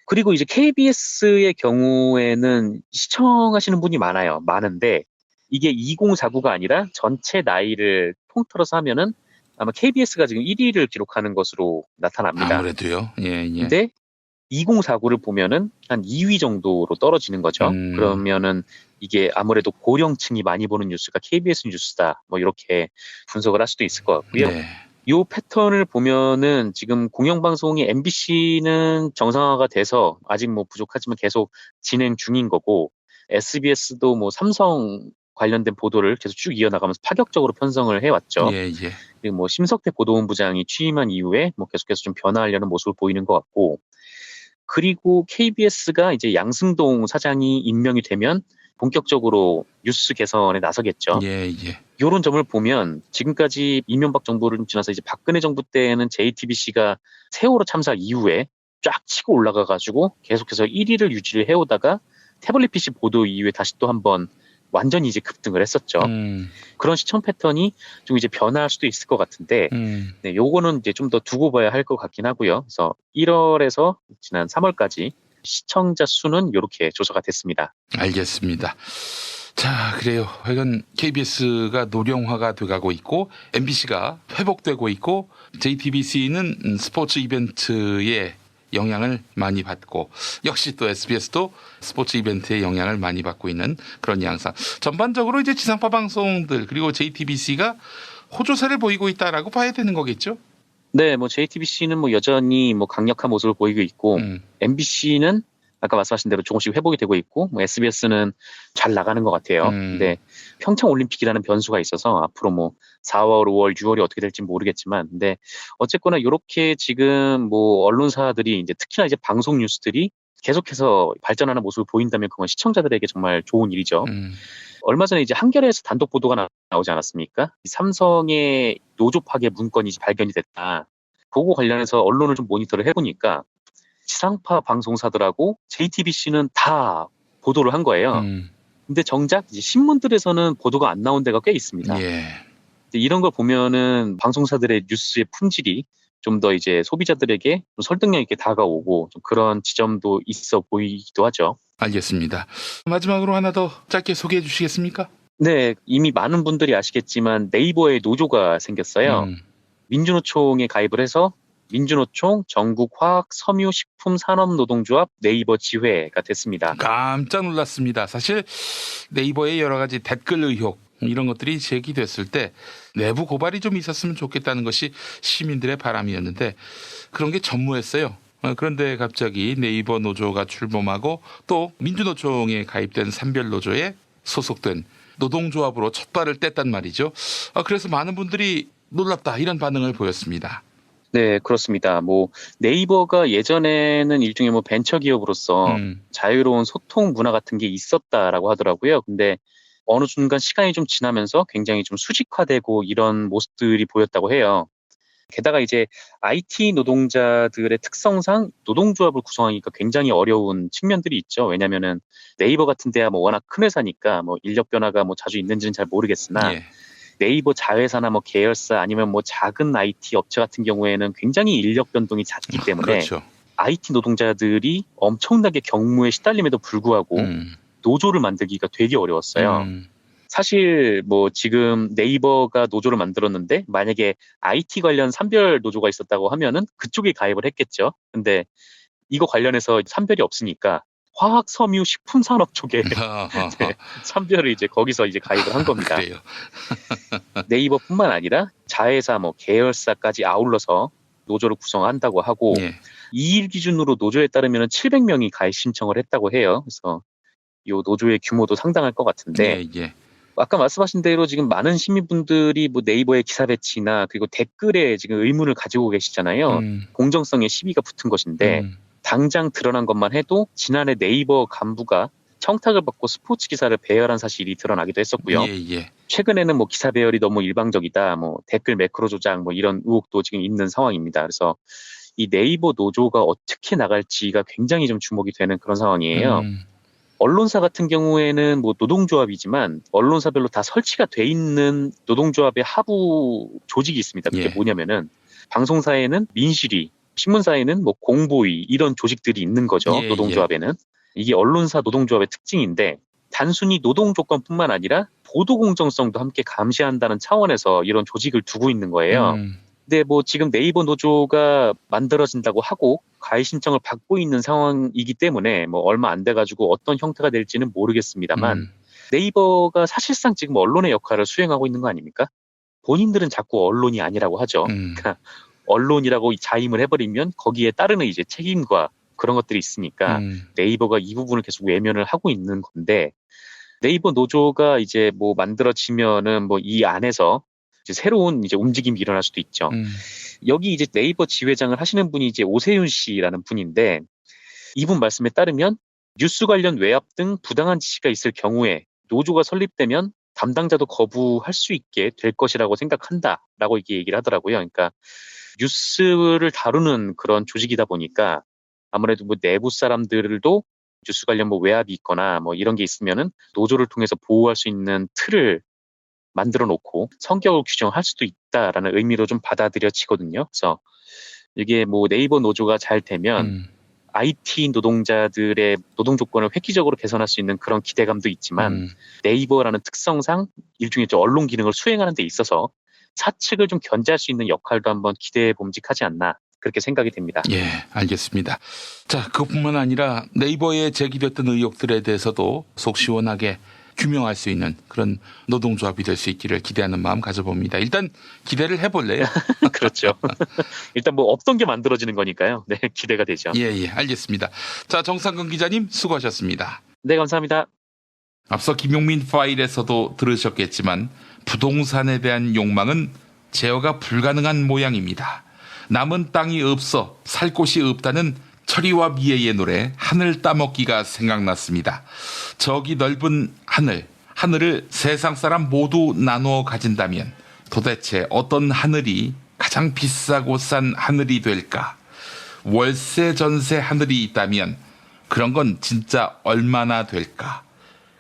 그리고 이제 KBS의 경우에는 시청하시는 분이 많은데 이게 2049가 아니라 전체 나이를 통틀어서 하면은 아마 KBS가 지금 1위를 기록하는 것으로 나타납니다. 아무래도요. 근데 2049를 보면은 한 2위 정도로 떨어지는 거죠. 그러면은 이게 아무래도 고령층이 많이 보는 뉴스가 KBS 뉴스다. 뭐 이렇게 분석을 할 수도 있을 것 같고요. 요 패턴을 보면은 지금 공영방송이 MBC는 정상화가 돼서 아직 뭐 부족하지만 계속 진행 중인 거고, SBS도 뭐 삼성 관련된 보도를 계속 쭉 이어나가면서 파격적으로 편성을 해왔죠. 예. 그리고 뭐 심석태 보도본부장이 취임한 이후에 뭐 계속해서 좀 변화하려는 모습을 보이는 것 같고, 그리고 KBS가 이제 양승동 사장이 임명이 되면 본격적으로 뉴스 개선에 나서겠죠. 예. 이런 점을 보면 지금까지 이명박 정부를 지나서 이제 박근혜 정부 때는 JTBC가 세월호 참사 이후에 쫙 치고 올라가가지고 계속해서 1위를 유지를 해오다가 태블릿 PC 보도 이후에 다시 또 한번 완전히 이제 급등을 했었죠. 그런 시청 패턴이 좀 이제 변화할 수도 있을 것 같은데, 네, 요거는 이제 좀 더 두고 봐야 할 것 같긴 하고요. 그래서 1월에서 지난 3월까지 시청자 수는 이렇게 조사가 됐습니다. 알겠습니다. 자, 그래요. 하여간 KBS가 노령화가 돼가고 있고, MBC가 회복되고 있고, JTBC는 스포츠 이벤트에 영향을 많이 받고, 역시 또 SBS도 스포츠 이벤트에 영향을 많이 받고 있는 그런 양상. 전반적으로 이제 지상파 방송들 그리고 JTBC가 호조세를 보이고 있다라고 봐야 되는 거겠죠? 네, 뭐 JTBC는 뭐 여전히 뭐 강력한 모습을 보이고 있고, MBC는 아까 말씀하신 대로 조금씩 회복이 되고 있고, 뭐 SBS는 잘 나가는 것 같아요. 근데 평창 올림픽이라는 변수가 있어서 앞으로 뭐 4월, 5월, 6월이 어떻게 될지 모르겠지만, 근데 어쨌거나 이렇게 지금 뭐 언론사들이 이제 특히나 이제 방송 뉴스들이 계속해서 발전하는 모습을 보인다면 그건 시청자들에게 정말 좋은 일이죠. 얼마 전에 이제 한겨레에서 단독 보도가 나오지 않았습니까? 삼성의 노조 파괴 문건이 발견이 됐다. 그거 관련해서 언론을 좀 모니터를 해보니까 지상파 방송사들하고 JTBC는 다 보도를 한 거예요. 근데 정작 이제 신문들에서는 보도가 안 나온 데가 꽤 있습니다. 예. 이런 걸 보면은 방송사들의 뉴스의 품질이 좀 더 이제 소비자들에게 좀 설득력 있게 다가오고 좀 그런 지점도 있어 보이기도 하죠. 알겠습니다. 마지막으로 하나 더 짧게 소개해 주시겠습니까? 네, 이미 많은 분들이 아시겠지만 네이버에 노조가 생겼어요. 민주노총에 가입을 해서 민주노총 전국화학섬유식품산업노동조합 네이버 지회가 됐습니다. 깜짝 놀랐습니다. 사실 네이버의 여러 가지 댓글 의혹 이런 것들이 제기됐을 때 내부 고발이 좀 있었으면 좋겠다는 것이 시민들의 바람이었는데 그런 게 전무했어요. 그런데 갑자기 네이버 노조가 출범하고 또 민주노총에 가입된 산별노조에 소속된 노동조합으로 첫 발을 뗐단 말이죠. 그래서 많은 분들이 놀랍다 이런 반응을 보였습니다. 네, 그렇습니다. 뭐 네이버가 예전에는 일종의 뭐 벤처 기업으로서 자유로운 소통 문화 같은 게 있었다라고 하더라고요. 근데 어느 순간 시간이 좀 지나면서 굉장히 좀 수직화되고 이런 모습들이 보였다고 해요. 게다가 이제 IT 노동자들의 특성상 노동조합을 구성하기가 굉장히 어려운 측면들이 있죠. 왜냐면은 네이버 같은 데야 뭐 워낙 큰 회사니까 뭐 인력 변화가 뭐 자주 있는지는 잘 모르겠으나 네이버 자회사나 뭐 계열사 아니면 뭐 작은 IT 업체 같은 경우에는 굉장히 인력 변동이 잦기 때문에 그렇죠. IT 노동자들이 엄청나게 경무에 시달림에도 불구하고 노조를 만들기가 되게 어려웠어요. 사실 뭐 지금 네이버가 노조를 만들었는데 만약에 IT 관련 산별 노조가 있었다고 하면은 그쪽에 가입을 했겠죠. 근데 이거 관련해서 산별이 없으니까 화학, 섬유, 식품 산업 쪽에 네, 산별을 이제 거기서 이제 가입을 한 겁니다. 그래요. 네이버뿐만 아니라 자회사, 뭐 계열사까지 아울러서 노조를 구성한다고 하고 이일 기준으로 노조에 따르면 700명이 가입 신청을 했다고 해요. 그래서 이 노조의 규모도 상당할 것 같은데 아까 말씀하신 대로 지금 많은 시민분들이 뭐 네이버의 기사 배치나 그리고 댓글에 지금 의문을 가지고 계시잖아요. 공정성에 시비가 붙은 것인데 당장 드러난 것만 해도 지난해 네이버 간부가 청탁을 받고 스포츠 기사를 배열한 사실이 드러나기도 했었고요. 최근에는 뭐 기사 배열이 너무 일방적이다, 뭐 댓글 매크로 조작 뭐 이런 의혹도 지금 있는 상황입니다. 그래서 이 네이버 노조가 어떻게 나갈지가 굉장히 좀 주목이 되는 그런 상황이에요. 언론사 같은 경우에는 뭐 노동조합이지만 언론사별로 다 설치가 돼 있는 노동조합의 하부 조직이 있습니다. 그게 뭐냐면은 방송사에는 민실위, 신문사에는 뭐 공보위 이런 조직들이 있는 거죠. 노동조합에는. 이게 언론사 노동조합의 특징인데 단순히 노동 조건뿐만 아니라 보도 공정성도 함께 감시한다는 차원에서 이런 조직을 두고 있는 거예요. 근데 뭐 지금 네이버 노조가 만들어진다고 하고 가입 신청을 받고 있는 상황이기 때문에 뭐 얼마 안 돼가지고 어떤 형태가 될지는 모르겠습니다만 네이버가 사실상 지금 언론의 역할을 수행하고 있는 거 아닙니까? 본인들은 자꾸 언론이 아니라고 하죠. 그러니까 언론이라고 자임을 해버리면 거기에 따르는 이제 책임과 그런 것들이 있으니까 네이버가 이 부분을 계속 외면을 하고 있는 건데, 네이버 노조가 이제 뭐 만들어지면은 뭐 이 안에서 이제 새로운 이제 움직임이 일어날 수도 있죠. 여기 이제 네이버 지회장을 하시는 분이 이제 오세윤 씨라는 분인데, 이분 말씀에 따르면 뉴스 관련 외압 등 부당한 지시가 있을 경우에 노조가 설립되면 담당자도 거부할 수 있게 될 것이라고 생각한다라고 이렇게 얘기를 하더라고요. 그러니까 뉴스를 다루는 그런 조직이다 보니까 아무래도 뭐 내부 사람들도 뉴스 관련 뭐 외압이 있거나 뭐 이런 게 있으면은 노조를 통해서 보호할 수 있는 틀을 만들어 놓고 성격을 규정할 수도 있다라는 의미로 좀 받아들여지거든요. 그래서 이게 뭐 네이버 노조가 잘 되면 IT 노동자들의 노동 조건을 획기적으로 개선할 수 있는 그런 기대감도 있지만 네이버라는 특성상 일종의 언론 기능을 수행하는 데 있어서 사측을 좀 견제할 수 있는 역할도 한번 기대해 봄직하지 않나, 그렇게 생각이 됩니다. 예, 알겠습니다. 자, 그뿐만 아니라 네이버에 제기됐던 의혹들에 대해서도 속 시원하게 규명할 수 있는 그런 노동조합이 될 수 있기를 기대하는 마음 가져봅니다. 일단 기대를 해볼래요? 그렇죠. 일단 뭐 없던 게 만들어지는 거니까요. 네, 기대가 되죠. 예, 알겠습니다. 자, 정상근 기자님 수고하셨습니다. 네, 감사합니다. 앞서 김용민 파일에서도 들으셨겠지만 부동산에 대한 욕망은 제어가 불가능한 모양입니다. 남은 땅이 없어 살 곳이 없다는 철이와 미애의 노래 하늘 따먹기가 생각났습니다. 저기 넓은 하늘을 세상 사람 모두 나누어 가진다면 도대체 어떤 하늘이 가장 비싸고 싼 하늘이 될까? 월세 전세 하늘이 있다면 그런 건 진짜 얼마나 될까?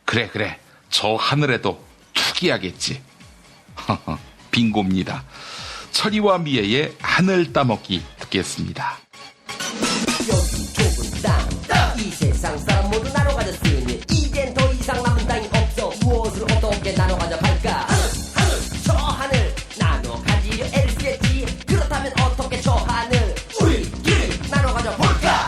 그래 저 하늘에도 투기하겠지. 빙고입니다. 철이와 미애의 하늘 따먹기 듣겠습니다. 여기 좁은 땅, 이 세상 사람 모두 나눠 가졌으니 이젠 더 이상 남은 땅이 없어. 무엇을 어떻게 나눠 가져갈까? 하늘, 저 하늘 나눠 가지려 애를 쓰겠지. 그렇다면 어떻게 저 하늘 우리끼리 나눠 가져볼까?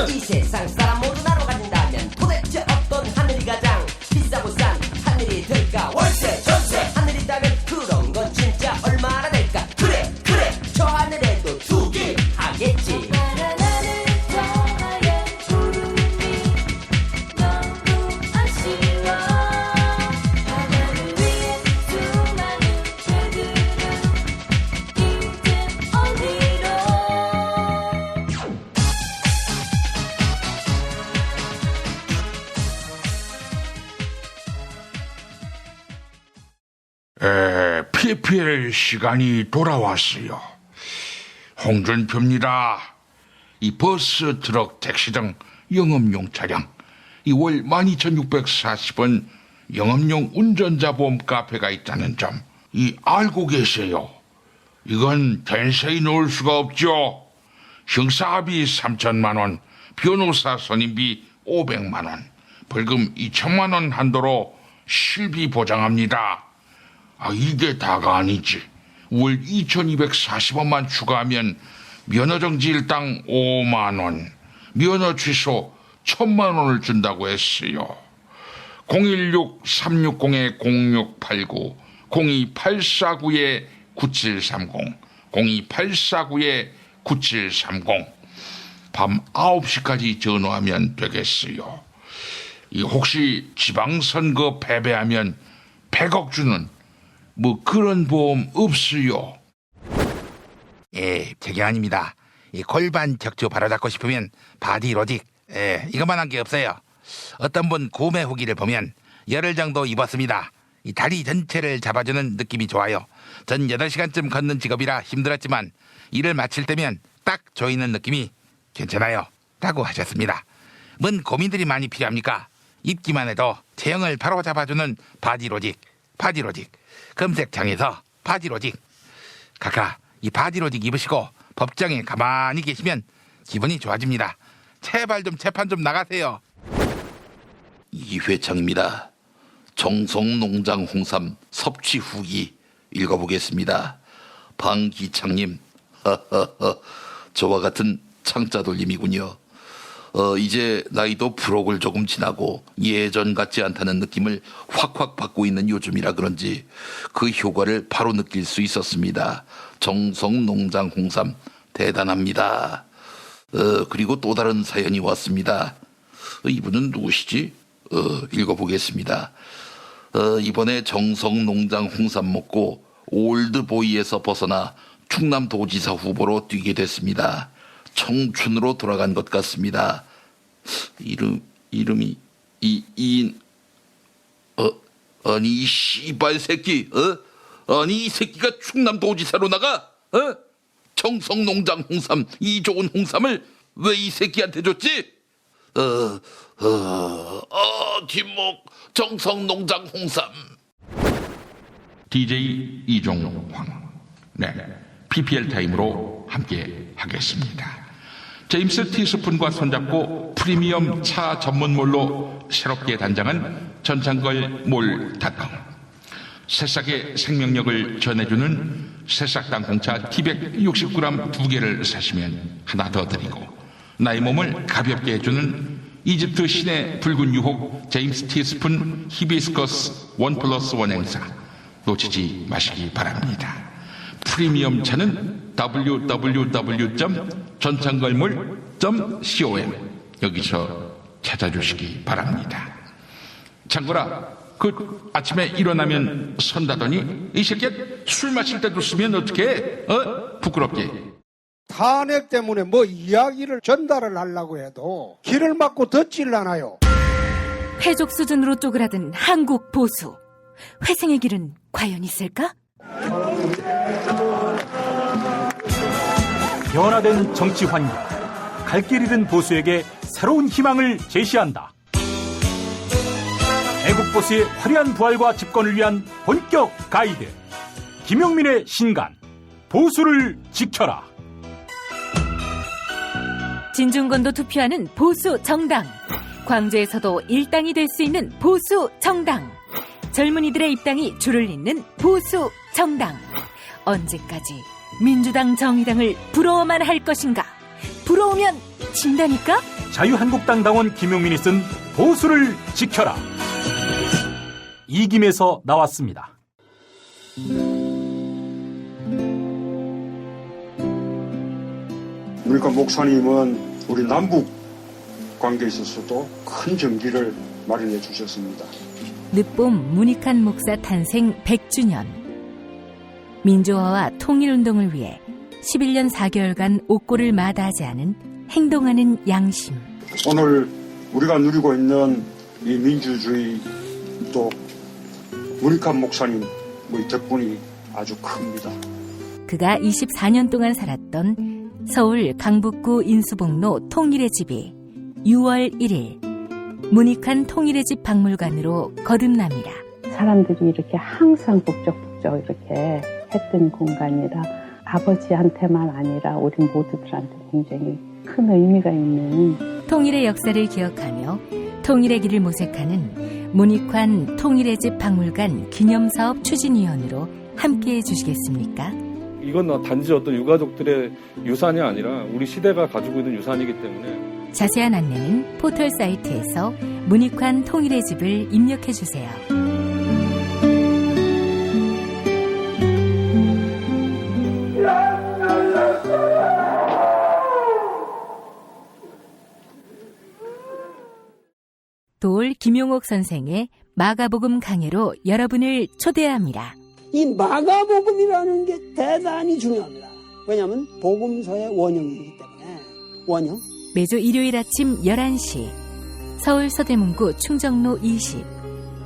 이 세상 사람 모두 나눠 가진다면 도대체 어떤 하늘이 가장 비싸고 싼 하늘이 될까? 월세 전세 하늘이 있다면 그런 건 진짜 얼마나 될까? 그래 저 하늘에도 투기 하겠지. PPL 시간이 돌아왔어요. 홍준표입니다. 이 버스, 트럭, 택시 등 영업용 차량, 이 월 12,640원 영업용 운전자 보험 카페가 있다는 점, 이 알고 계세요? 이건 댄세히 놓을 수가 없죠. 형사합의 3천만 원, 변호사 선임비 500만 원, 벌금 2천만 원 한도로 실비 보장합니다. 이게 다가 아니지. 월 2,240원만 추가하면 면허정지 일당 5만 원, 면허 취소 1,000만 원을 준다고 했어요. 016-360-0689, 02849-9730, 02849-9730. 밤 9시까지 전화하면 되겠어요. 혹시 지방선거 패배하면 100억 주는 뭐 그런 보험 없어요? 예, 재경환입니다. 이 골반 척추 바로잡고 싶으면 바디로직, 이것만 한 게 없어요. 어떤 분 구매 후기를 보면 열흘 정도 입었습니다. 이 다리 전체를 잡아주는 느낌이 좋아요. 전 8시간쯤 걷는 직업이라 힘들었지만 일을 마칠 때면 딱 조이는 느낌이 괜찮아요 라고 하셨습니다. 뭔 고민들이 많이 필요합니까? 입기만 해도 체형을 바로 잡아주는 바디로직. 검색창에서 바디로직. 각하, 이 바디로직 입으시고 법정에 가만히 계시면 기분이 좋아집니다. 제발 좀 재판 좀 나가세요. 이회창입니다. 정성농장 홍삼 섭취 후기 읽어보겠습니다. 방기창님, 저와 같은 창자 돌림이군요. 이제 나이도 불혹을 조금 지나고 예전 같지 않다는 느낌을 확확 받고 있는 요즘이라 그런지 그 효과를 바로 느낄 수 있었습니다. 정성농장 홍삼 대단합니다. 그리고 또 다른 사연이 왔습니다. 이분은 누구시지? 읽어보겠습니다. 이번에 정성농장 홍삼 먹고 올드보이에서 벗어나 충남도지사 후보로 뛰게 됐습니다. 청춘으로 돌아간 것 같습니다. 이름이 아니 이 씨발 새끼, 아니 이 새끼가 충남도지사로 나가? 정성농장 홍삼, 이 좋은 홍삼을 왜 이 새끼한테 줬지? 뒷목 정성농장 홍삼. DJ 이종황. 네, PPL 타임으로 함께 하겠습니다. 제임스 티스푼과 손잡고 프리미엄 차 전문몰로 새롭게 단장한 전창걸몰닷컴. 새싹의 생명력을 전해주는 새싹 땅콩차 T160g 2개를 사시면 하나 더 드리고, 나의 몸을 가볍게 해주는 이집트 신의 붉은 유혹 제임스 티스푼 히비스커스 1+1 행사 놓치지 마시기 바랍니다. 프리미엄 차는 www.전창걸몰.com 여기서 찾아주시기 바랍니다. 창거라, 그 아침에 일어나면 선다더니 이 새끼 술 마실 때도 쓰면 어떡해? 부끄럽게. 탄핵 때문에 뭐 이야기를 전달을 하려고 해도 길을 막고 덧질라나요. 해족 수준으로 쪼그라든 한국 보수. 회생의 길은 과연 있을까? 변화된 정치 환경, 갈 길 잃은 보수에게 새로운 희망을 제시한다. 애국 보수의 화려한 부활과 집권을 위한 본격 가이드, 김용민의 신간, 보수를 지켜라. 진중권도 투표하는 보수 정당. 광주에서도 일당이 될 수 있는 보수 정당. 젊은이들의 입당이 줄을 잇는 보수 정당. 언제까지 민주당 정의당을 부러워만 할 것인가? 부러우면 진다니까? 자유한국당 당원 김용민이 쓴 보수를 지켜라. 이김에서 나왔습니다. 그러니까 목사님은 우리 남북 관계에 있어서도 큰 정기를 마련해 주셨습니다. 늦봄 문익환 목사 탄생 100주년. 민주화와 통일운동을 위해 11년 4개월간 옥고를 마다하지 않은 행동하는 양심. 오늘 우리가 누리고 있는 이 민주주의 또 문익환 목사님 덕분이 아주 큽니다. 그가 24년 동안 살았던 서울 강북구 인수복로 통일의 집이 6월 1일 문익환 통일의 집 박물관으로 거듭납니다. 사람들이 이렇게 항상 북적북적 이렇게 했던 공간이라 아버지한테만 아니라 우리 모두들한테 굉장히 큰 의미가 있는 통일의 역사를 기억하며 통일의 길을 모색하는 문익환 통일의 집 박물관 기념사업 추진위원으로 함께해 주시겠습니까? 이건 단지 어떤 유가족들의 유산이 아니라 우리 시대가 가지고 있는 유산이기 때문에. 자세한 안내는 포털 사이트에서 문익환 통일의 집을 입력해 주세요. 돌 김용옥 선생의 마가복음 강해로 여러분을 초대합니다. 이 마가복음이라는 게 대단히 중요합니다. 왜냐하면 복음서의 원형이기 때문에. 원형. 매주 일요일 아침 11시 서울 서대문구 충정로 20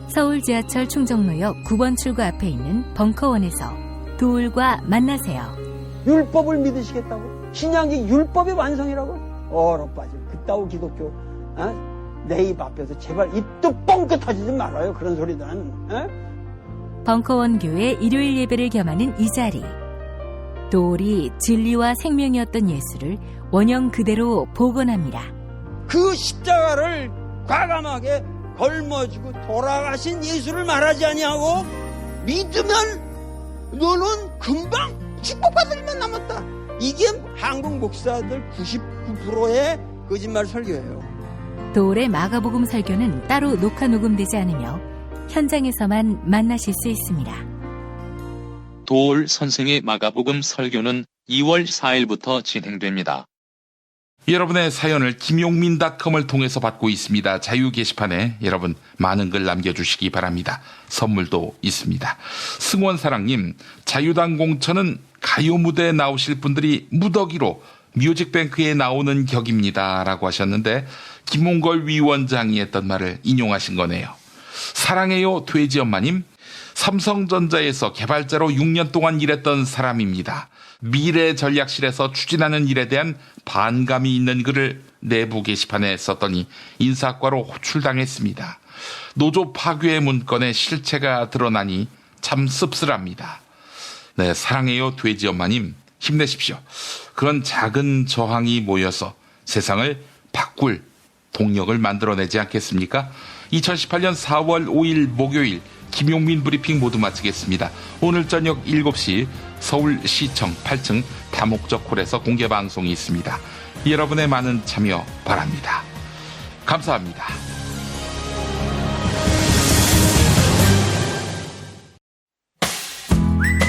서울 지하철 충정로역 9번 출구 앞에 있는 벙커원에서 돌과 만나세요. 율법을 믿으시겠다고? 신약이 율법의 완성이라고? 얼어빠질 그따위 기독교 내 입 앞에서 제발 입도 뻥끗 터지지 말아요. 그런 소리는. 벙커원 교회 일요일 예배를 겸하는 이 자리. 돌이 진리와 생명이었던 예수를 원형 그대로 복원합니다. 그 십자가를 과감하게 걸머지고 돌아가신 예수를 말하지 아니하고 믿으면 너는 금방 축복받을 일만 남았다. 이게 한국 목사들 99%의 거짓말 설교예요. 도올의 마가복음 설교는 따로 녹화 녹음되지 않으며 현장에서만 만나실 수 있습니다. 도올 선생의 마가복음 설교는 2월 4일부터 진행됩니다. 여러분의 사연을 김용민닷컴을 통해서 받고 있습니다. 자유 게시판에 여러분 많은 글 남겨주시기 바랍니다. 선물도 있습니다. 승원사랑님, 자유당 공천은 가요 무대에 나오실 분들이 무더기로 뮤직뱅크에 나오는 격입니다 라고 하셨는데, 김홍걸 위원장이 했던 말을 인용하신 거네요. 사랑해요 돼지엄마님, 삼성전자에서 개발자로 6년 동안 일했던 사람입니다. 미래전략실에서 추진하는 일에 대한 반감이 있는 글을 내부 게시판에 썼더니 인사과로 호출당했습니다. 노조 파괴 문건의 실체가 드러나니 참 씁쓸합니다. 네, 사랑해요 돼지엄마님, 힘내십시오. 그런 작은 저항이 모여서 세상을 바꿀 동력을 만들어내지 않겠습니까? 2018년 4월 5일 목요일 김용민 브리핑 모두 마치겠습니다. 오늘 저녁 7시 서울시청 8층 다목적 홀에서 공개방송이 있습니다. 여러분의 많은 참여 바랍니다. 감사합니다.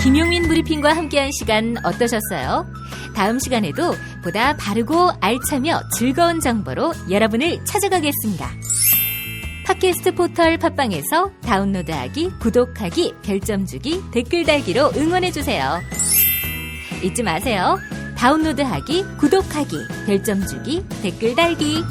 김용민 브리핑과 함께한 시간 어떠셨어요? 다음 시간에도 보다 바르고 알차며 즐거운 정보로 여러분을 찾아가겠습니다. 팟캐스트 포털 팟빵에서 다운로드하기, 구독하기, 별점 주기, 댓글 달기로 응원해주세요. 잊지 마세요. 다운로드하기, 구독하기, 별점 주기, 댓글 달기.